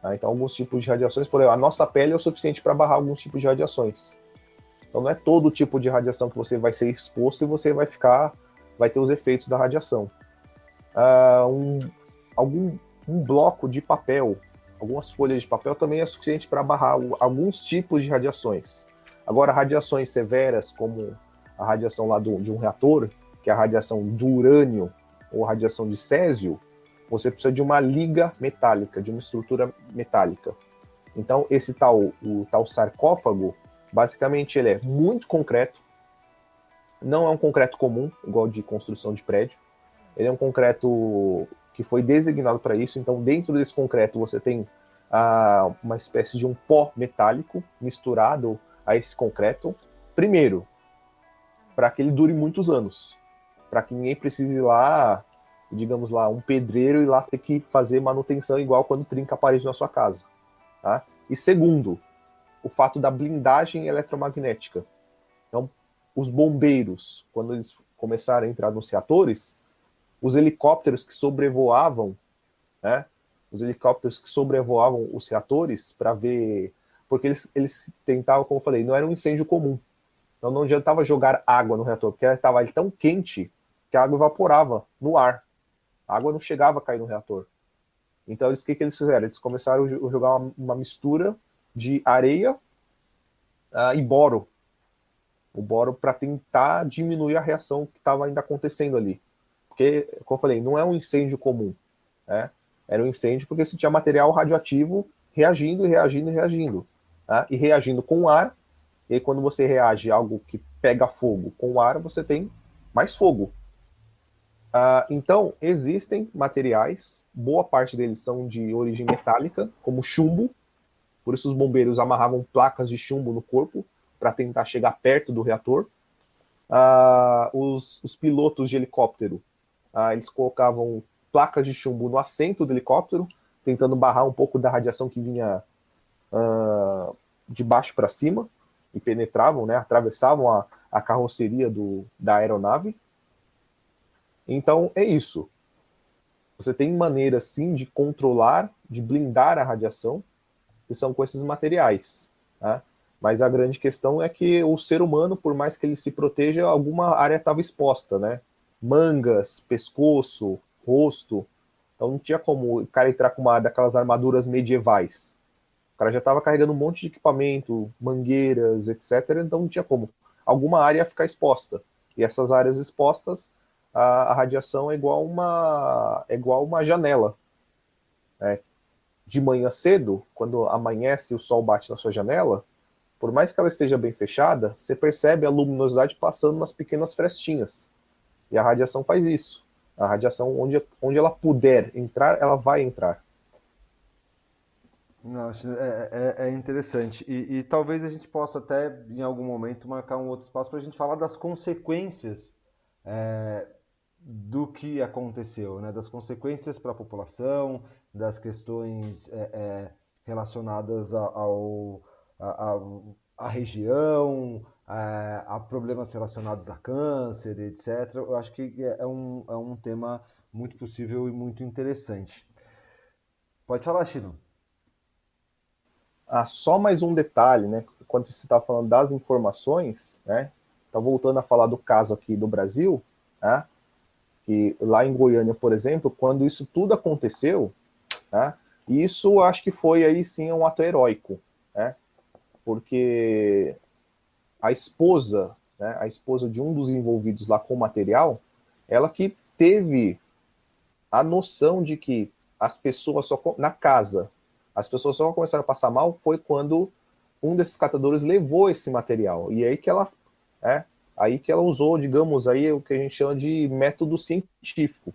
Tá? Então, alguns tipos de radiações, por exemplo, a nossa pele é o suficiente para barrar alguns tipos de radiações. Então, não é todo tipo de radiação que você vai ser exposto e você vai ter os efeitos da radiação. Um bloco de papel, algumas folhas de papel também é suficiente para barrar alguns tipos de radiações. Agora, radiações severas, como a radiação lá de um reator, que é a radiação do urânio ou a radiação de césio, você precisa de uma liga metálica, de uma estrutura metálica. Então, o tal sarcófago, basicamente ele é muito concreto, não é um concreto comum, igual de construção de prédio, ele é um concreto que foi designado para isso, então dentro desse concreto você tem uma espécie de um pó metálico misturado a esse concreto, primeiro, para que ele dure muitos anos, para que ninguém precise ir lá, digamos lá, um pedreiro ir lá ter que fazer manutenção igual quando trinca a parede na sua casa. Tá? E segundo, o fato da blindagem eletromagnética. Então, os bombeiros, quando eles começaram a entrar nos reatores, os helicópteros que sobrevoavam, né? Os helicópteros que sobrevoavam os reatores para ver, porque eles tentavam, como eu falei, não era um incêndio comum. Então não adiantava jogar água no reator, porque ela estava tão quente que a água evaporava no ar. A água não chegava a cair no reator. Então o que eles fizeram? Eles começaram a jogar uma mistura de areia e boro. O boro para tentar diminuir a reação que estava ainda acontecendo ali. Porque, como eu falei, não é um incêndio comum. Né? Era um incêndio porque você tinha material radioativo reagindo. Tá? E reagindo com ar. E aí, quando você reage a algo que pega fogo com ar, você tem mais fogo. Então, existem materiais, boa parte deles são de origem metálica, como chumbo. Por isso os bombeiros amarravam placas de chumbo no corpo para tentar chegar perto do reator. Os pilotos de helicóptero, eles colocavam placas de chumbo no assento do helicóptero, tentando barrar um pouco da radiação que vinha de baixo para cima, e penetravam, né, atravessavam a carroceria da aeronave. Então, é isso. Você tem maneiras, sim, de controlar, de blindar a radiação, que são com esses materiais. Tá? Mas a grande questão é que o ser humano, por mais que ele se proteja, alguma área estava exposta, né? Mangas, pescoço, rosto. Então não tinha como o cara entrar com uma daquelas armaduras medievais. O cara já estava carregando um monte de equipamento, mangueiras, etc. Então não tinha como. Alguma área ia ficar exposta. E essas áreas expostas, a radiação é igual uma janela. Né? De manhã cedo, quando amanhece e o sol bate na sua janela, por mais que ela esteja bem fechada, você percebe a luminosidade passando nas pequenas frestinhas. E a radiação faz isso. A radiação, onde ela puder entrar, ela vai entrar. Nossa, é interessante. E talvez a gente possa até, em algum momento, marcar um outro espaço para a gente falar das consequências é, do que aconteceu, né? Das consequências para a população, das questões relacionadas à região, a problemas relacionados a câncer, etc. Eu acho que é um tema muito possível e muito interessante. Pode falar, Chino. Só mais um detalhe, né? Quando você está falando das informações, né? Tá voltando a falar do caso aqui do Brasil, né? Que lá em Goiânia, por exemplo, quando isso tudo aconteceu, né? Isso acho que foi aí sim um ato heróico, né? Porque a esposa, né? A esposa de um dos envolvidos lá com o material, ela que teve a noção de que as pessoas só na casa, as pessoas só começaram a passar mal foi quando um desses catadores levou esse material. E aí que ela, né, aí que ela usou, digamos, aí o que a gente chama de método científico.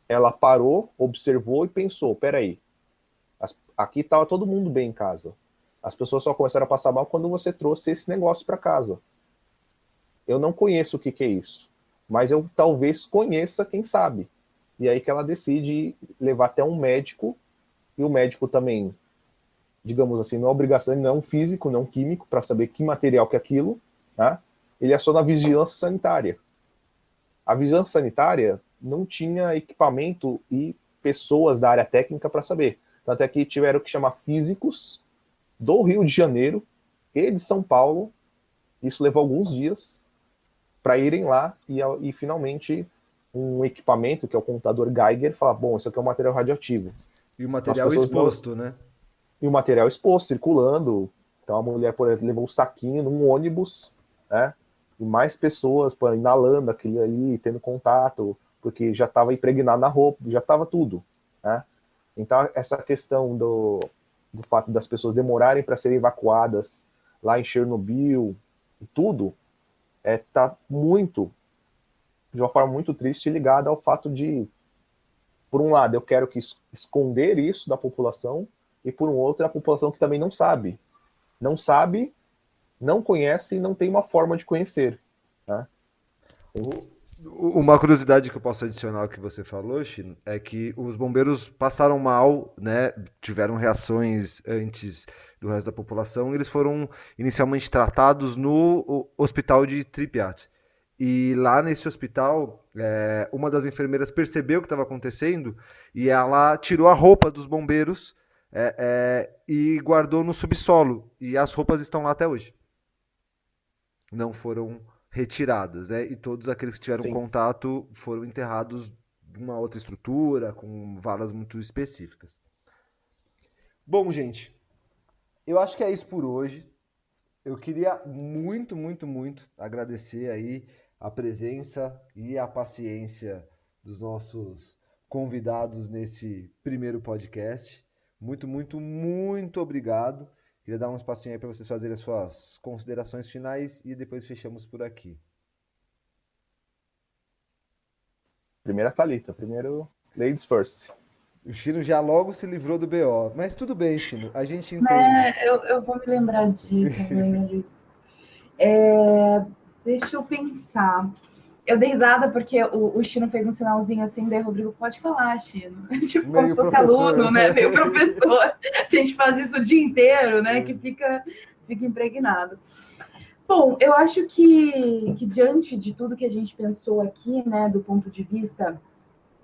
Ela parou, observou e pensou, peraí, aqui estava todo mundo bem em casa. As pessoas só começaram a passar mal quando você trouxe esse negócio para casa. Eu não conheço o que é isso, mas eu talvez conheça quem sabe. E aí que ela decide levar até um médico, e o médico também, digamos assim, não é obrigação, ele não é um físico, não é um químico, para saber que material que é aquilo, tá? Ele é só na vigilância sanitária. A vigilância sanitária não tinha equipamento e pessoas da área técnica para saber. Tanto é que tiveram que chamar físicos do Rio de Janeiro e de São Paulo, isso levou alguns dias, para irem lá e finalmente um equipamento, que é o computador Geiger, falar, bom, isso aqui é um material radioativo. E o material exposto, né? E o material exposto, circulando. Então a mulher, por exemplo, levou um saquinho num ônibus, né? E mais pessoas inalando aquilo ali, tendo contato, porque já estava impregnado na roupa, já estava tudo, né? Então essa questão do fato das pessoas demorarem para serem evacuadas lá em Chernobyl e tudo, tá muito, de uma forma muito triste, ligada ao fato de, por um lado, eu quero que esconder isso da população, e por um outro, a população que também não sabe. Não sabe, não conhece e não tem uma forma de conhecer. Né? Uma curiosidade que eu posso adicionar ao que você falou, Chino, é que os bombeiros passaram mal, né? Tiveram reações antes do resto da população, e eles foram inicialmente tratados no hospital de Pripyat. E lá nesse hospital, uma das enfermeiras percebeu o que estava acontecendo e ela tirou a roupa dos bombeiros e guardou no subsolo. E as roupas estão lá até hoje. Não foram retiradas, né? E todos aqueles que tiveram Sim. contato foram enterrados em uma outra estrutura, com valas muito específicas. Bom, gente, eu acho que é isso por hoje. Eu queria muito, muito, muito agradecer aí a presença e a paciência dos nossos convidados nesse primeiro podcast. Muito, muito, muito obrigado. Queria dar um espacinho aí para vocês fazerem as suas considerações finais e depois fechamos por aqui. Primeiro a Thalita, primeiro Ladies First. O Chino já logo se livrou do BO. Mas tudo bem, Chino, a gente entende. Né, eu vou me lembrar disso, eu vou lembrar disso. Deixa eu pensar. Eu dei risada porque o Chino fez um sinalzinho assim, daí o Rodrigo, pode falar, Chino. Tipo, como se fosse professor. aluno, né? Meio professor. A gente faz isso o dia inteiro, né? Que fica impregnado. Bom, eu acho que diante de tudo que a gente pensou aqui, né, do ponto de vista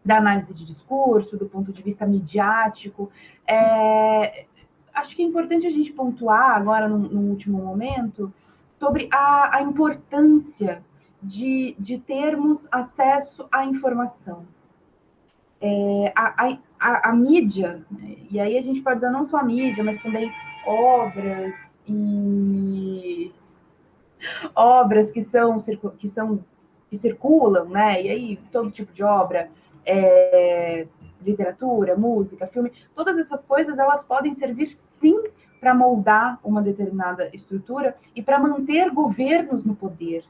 da análise de discurso, do ponto de vista midiático, acho que é importante a gente pontuar agora, no último momento, sobre a importância de termos acesso à informação. A mídia, né? E aí a gente pode dizer não só a mídia, mas também obras e obras que circulam, né? E aí todo tipo de obra, literatura, música, filme, todas essas coisas elas podem servir sim para moldar uma determinada estrutura e para manter governos no poder.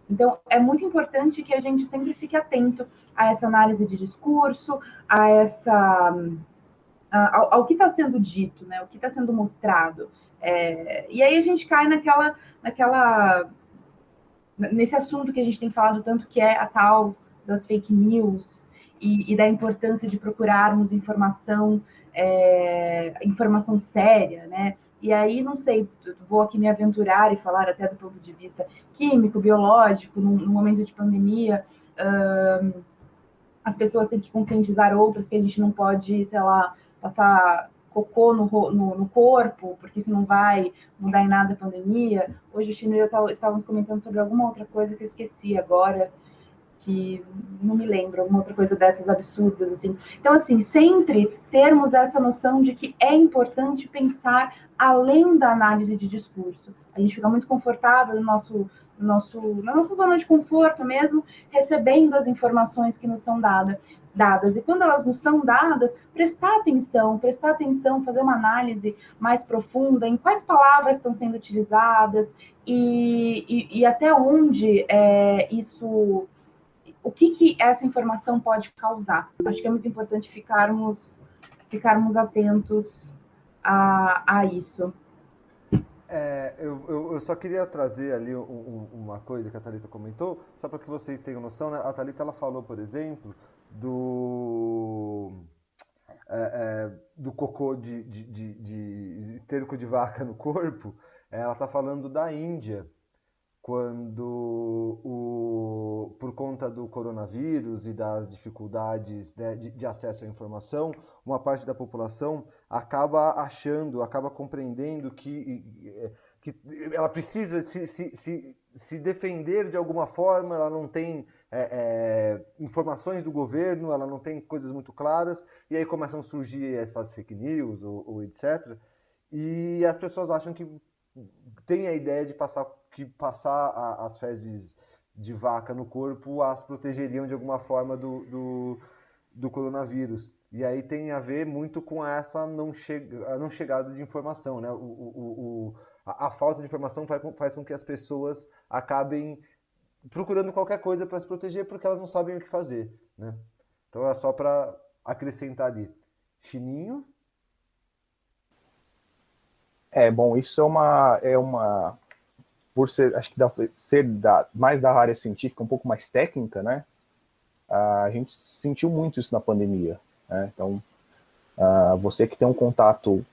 Então, é muito importante que a gente sempre fique atento a essa análise de discurso, ao que está sendo dito, né? O que está sendo mostrado. E aí a gente cai nesse assunto que a gente tem falado tanto, que é a tal das fake news e da importância de procurarmos informação séria, né? E aí, não sei, vou aqui me aventurar e falar até do ponto de vista químico, biológico, no momento de pandemia, as pessoas têm que conscientizar outras que a gente não pode, sei lá, passar cocô no corpo, porque isso não vai mudar em nada a pandemia. Hoje o Chino e eu estávamos comentando sobre alguma outra coisa que eu esqueci agora, que não me lembro, alguma outra coisa dessas absurdas, assim. Então, assim, sempre termos essa noção de que é importante pensar além da análise de discurso. A gente fica muito confortável na nossa zona de conforto mesmo, recebendo as informações que nos são dadas. E quando elas nos são dadas, prestar atenção, fazer uma análise mais profunda em quais palavras estão sendo utilizadas e até onde isso, o que essa informação pode causar. Acho que é muito importante ficarmos atentos a isso. Eu só queria trazer ali uma coisa que a Thalita comentou, só para que vocês tenham noção, né? A Thalita ela falou, por exemplo, do cocô de esterco de vaca no corpo. Ela está falando da Índia, quando por conta do coronavírus e das dificuldades, né, de acesso à informação, uma parte da população acaba compreendendo que ela precisa se defender de alguma forma, ela não tem informações do governo, ela não tem coisas muito claras, e aí começam a surgir essas fake news ou etc. E as pessoas acham que tem a ideia de passar as fezes de vaca no corpo as protegeriam de alguma forma do coronavírus. E aí tem a ver muito com essa não chegada de informação, né? A falta de informação faz com que as pessoas acabem procurando qualquer coisa para se proteger porque elas não sabem o que fazer, né? Então é só para acrescentar ali. Chininho? Bom, isso é uma por ser, acho que mais da área científica, um pouco mais técnica, né? A gente sentiu muito isso na pandemia, né? Então, você que tem um contato,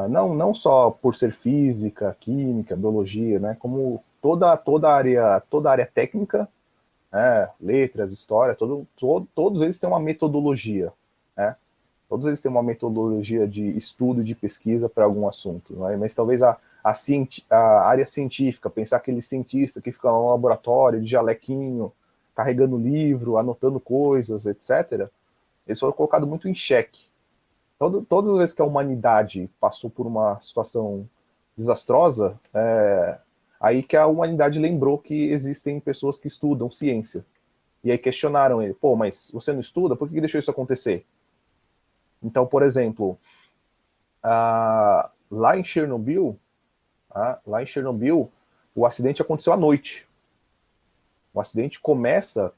não só por ser física, química, biologia, né? Como toda a área técnica, né? Letras, história, todos eles têm uma metodologia, né? Todos eles têm uma metodologia de estudo, de pesquisa para algum assunto, né? Mas talvez a área científica, pensar aquele cientista que fica no laboratório de jalequinho, carregando livro, anotando coisas, etc., eles foram colocados muito em xeque. Todas as vezes que a humanidade passou por uma situação desastrosa, aí que a humanidade lembrou que existem pessoas que estudam ciência. E aí questionaram ele, pô, mas você não estuda? Por que deixou isso acontecer? Então, por exemplo, lá em Chernobyl, o acidente aconteceu à noite. O acidente começa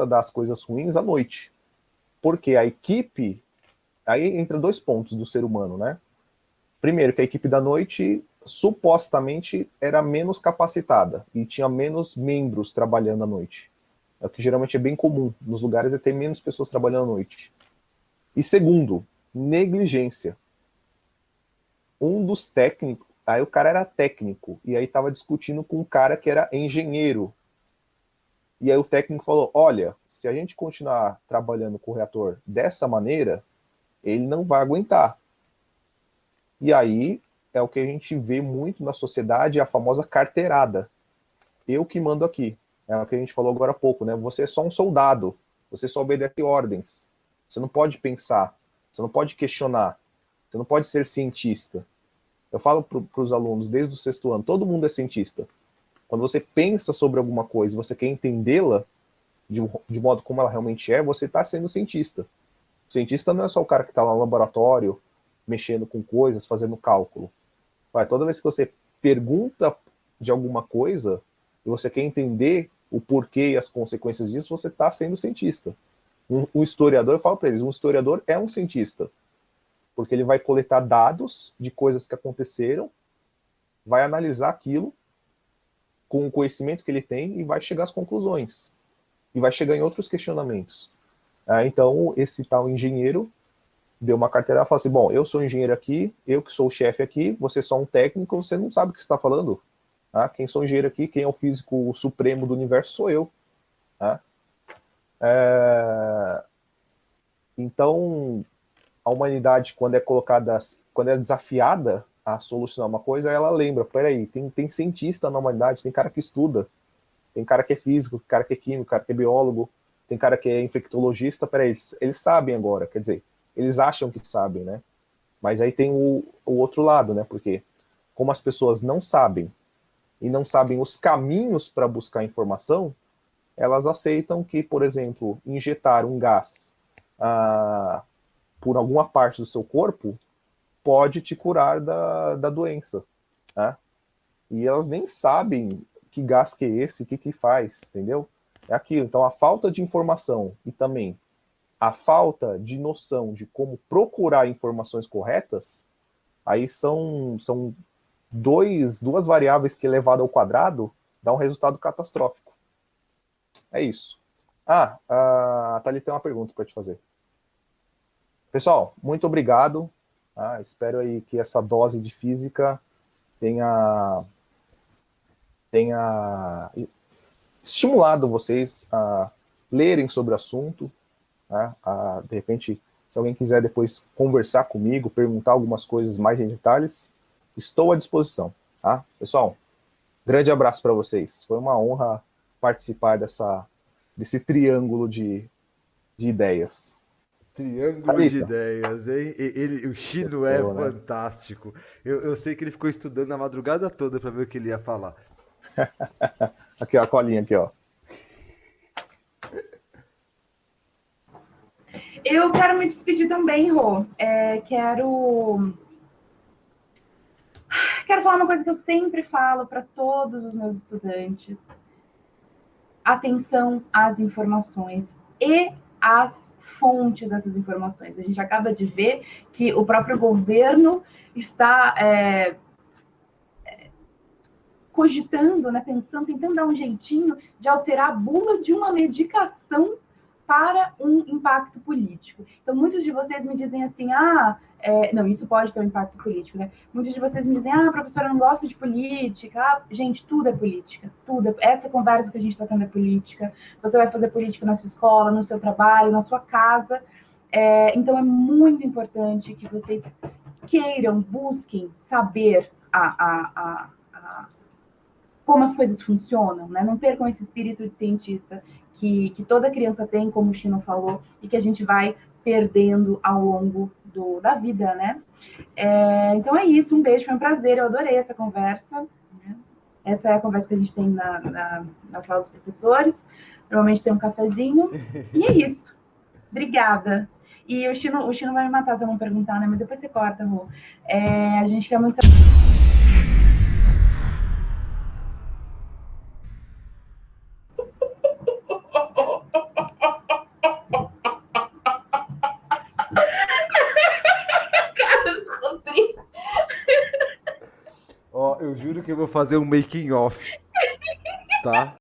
a dar as coisas ruins à noite. Porque a equipe... Aí entra dois pontos do ser humano, né? Primeiro, que a equipe da noite supostamente era menos capacitada e tinha menos membros trabalhando à noite. É o que geralmente é bem comum nos lugares, é ter menos pessoas trabalhando à noite. E segundo, negligência. Um dos técnicos, aí o cara era técnico, e aí estava discutindo com um cara que era engenheiro. E aí o técnico falou, olha, se a gente continuar trabalhando com o reator dessa maneira, ele não vai aguentar. E aí é o que a gente vê muito na sociedade, a famosa carteirada. Eu que mando aqui. É o que a gente falou agora há pouco, né? Você é só um soldado, você só obedece ordens. Você não pode pensar, você não pode questionar, você não pode ser cientista. Eu falo para os alunos desde o sexto ano, todo mundo é cientista. Quando você pensa sobre alguma coisa, você quer entendê-la de modo como ela realmente é, você está sendo cientista. O cientista não é só o cara que está lá no laboratório, mexendo com coisas, fazendo cálculo. Toda vez que você pergunta de alguma coisa e você quer entender o porquê e as consequências disso, você está sendo cientista. Um historiador, eu falo para eles, um historiador é um cientista, porque ele vai coletar dados de coisas que aconteceram, vai analisar aquilo com o conhecimento que ele tem e vai chegar às conclusões. E vai chegar em outros questionamentos. Então, esse tal engenheiro deu uma carteira e falou assim, bom, eu sou engenheiro aqui, eu que sou o chefe aqui, você é só um técnico, você não sabe o que você está falando. Quem sou engenheiro aqui, quem é o físico supremo do universo sou eu. Então, a humanidade, quando é colocada, quando é desafiada a solucionar uma coisa, ela lembra, peraí, tem cientista na humanidade, tem cara que estuda, tem cara que é físico, tem cara que é químico, cara que é biólogo, tem cara que é infectologista, peraí, eles sabem agora, quer dizer, eles acham que sabem, né? Mas aí tem o outro lado, né? Porque como as pessoas não sabem e não sabem os caminhos para buscar informação, elas aceitam que, por exemplo, injetar um gás por alguma parte do seu corpo pode te curar da doença, né? E elas nem sabem que gás que é esse, o que faz, entendeu? É aquilo. Então, a falta de informação e também a falta de noção de como procurar informações corretas, aí são duas variáveis que, elevado ao quadrado, dá um resultado catastrófico. É isso. A Thalita tem uma pergunta para te fazer. Pessoal, muito obrigado. Espero aí que essa dose de física tenha estimulado vocês a lerem sobre o assunto, né? De repente, se alguém quiser depois conversar comigo, perguntar algumas coisas mais em detalhes, estou à disposição. Tá? Pessoal, grande abraço para vocês. Foi uma honra participar desse triângulo de ideias. Triângulo de ideias, hein? O Chino é fantástico. Eu sei que ele ficou estudando a madrugada toda para ver o que ele ia falar. Aqui, ó, a colinha aqui, ó. Eu quero me despedir também, Rô. Quero falar uma coisa que eu sempre falo para todos os meus estudantes. Atenção às informações e às fontes dessas informações. A gente acaba de ver que o próprio governo está cogitando, né, pensando, tentando dar um jeitinho de alterar a bula de uma medicação para um impacto político. Então, muitos de vocês me dizem assim, não, isso pode ter um impacto político, né? Muitos de vocês me dizem, professora, eu não gosto de política. Gente, tudo é política. Tudo. Essa conversa que a gente está tendo é política. Você vai fazer política na sua escola, no seu trabalho, na sua casa. Então, é muito importante que vocês queiram, busquem saber como as coisas funcionam, né? Não percam esse espírito de cientista que toda criança tem, como o Chino falou, e que a gente vai perdendo ao longo da vida, né? Então é isso, um beijo, foi um prazer, eu adorei essa conversa. Né? Essa é a conversa que a gente tem na sala dos professores, normalmente tem um cafezinho, e é isso. Obrigada. E o Chino vai me matar se eu não perguntar, né? Mas depois você corta, Rô. A gente quer muito saber. Eu juro que eu vou fazer um making off, tá?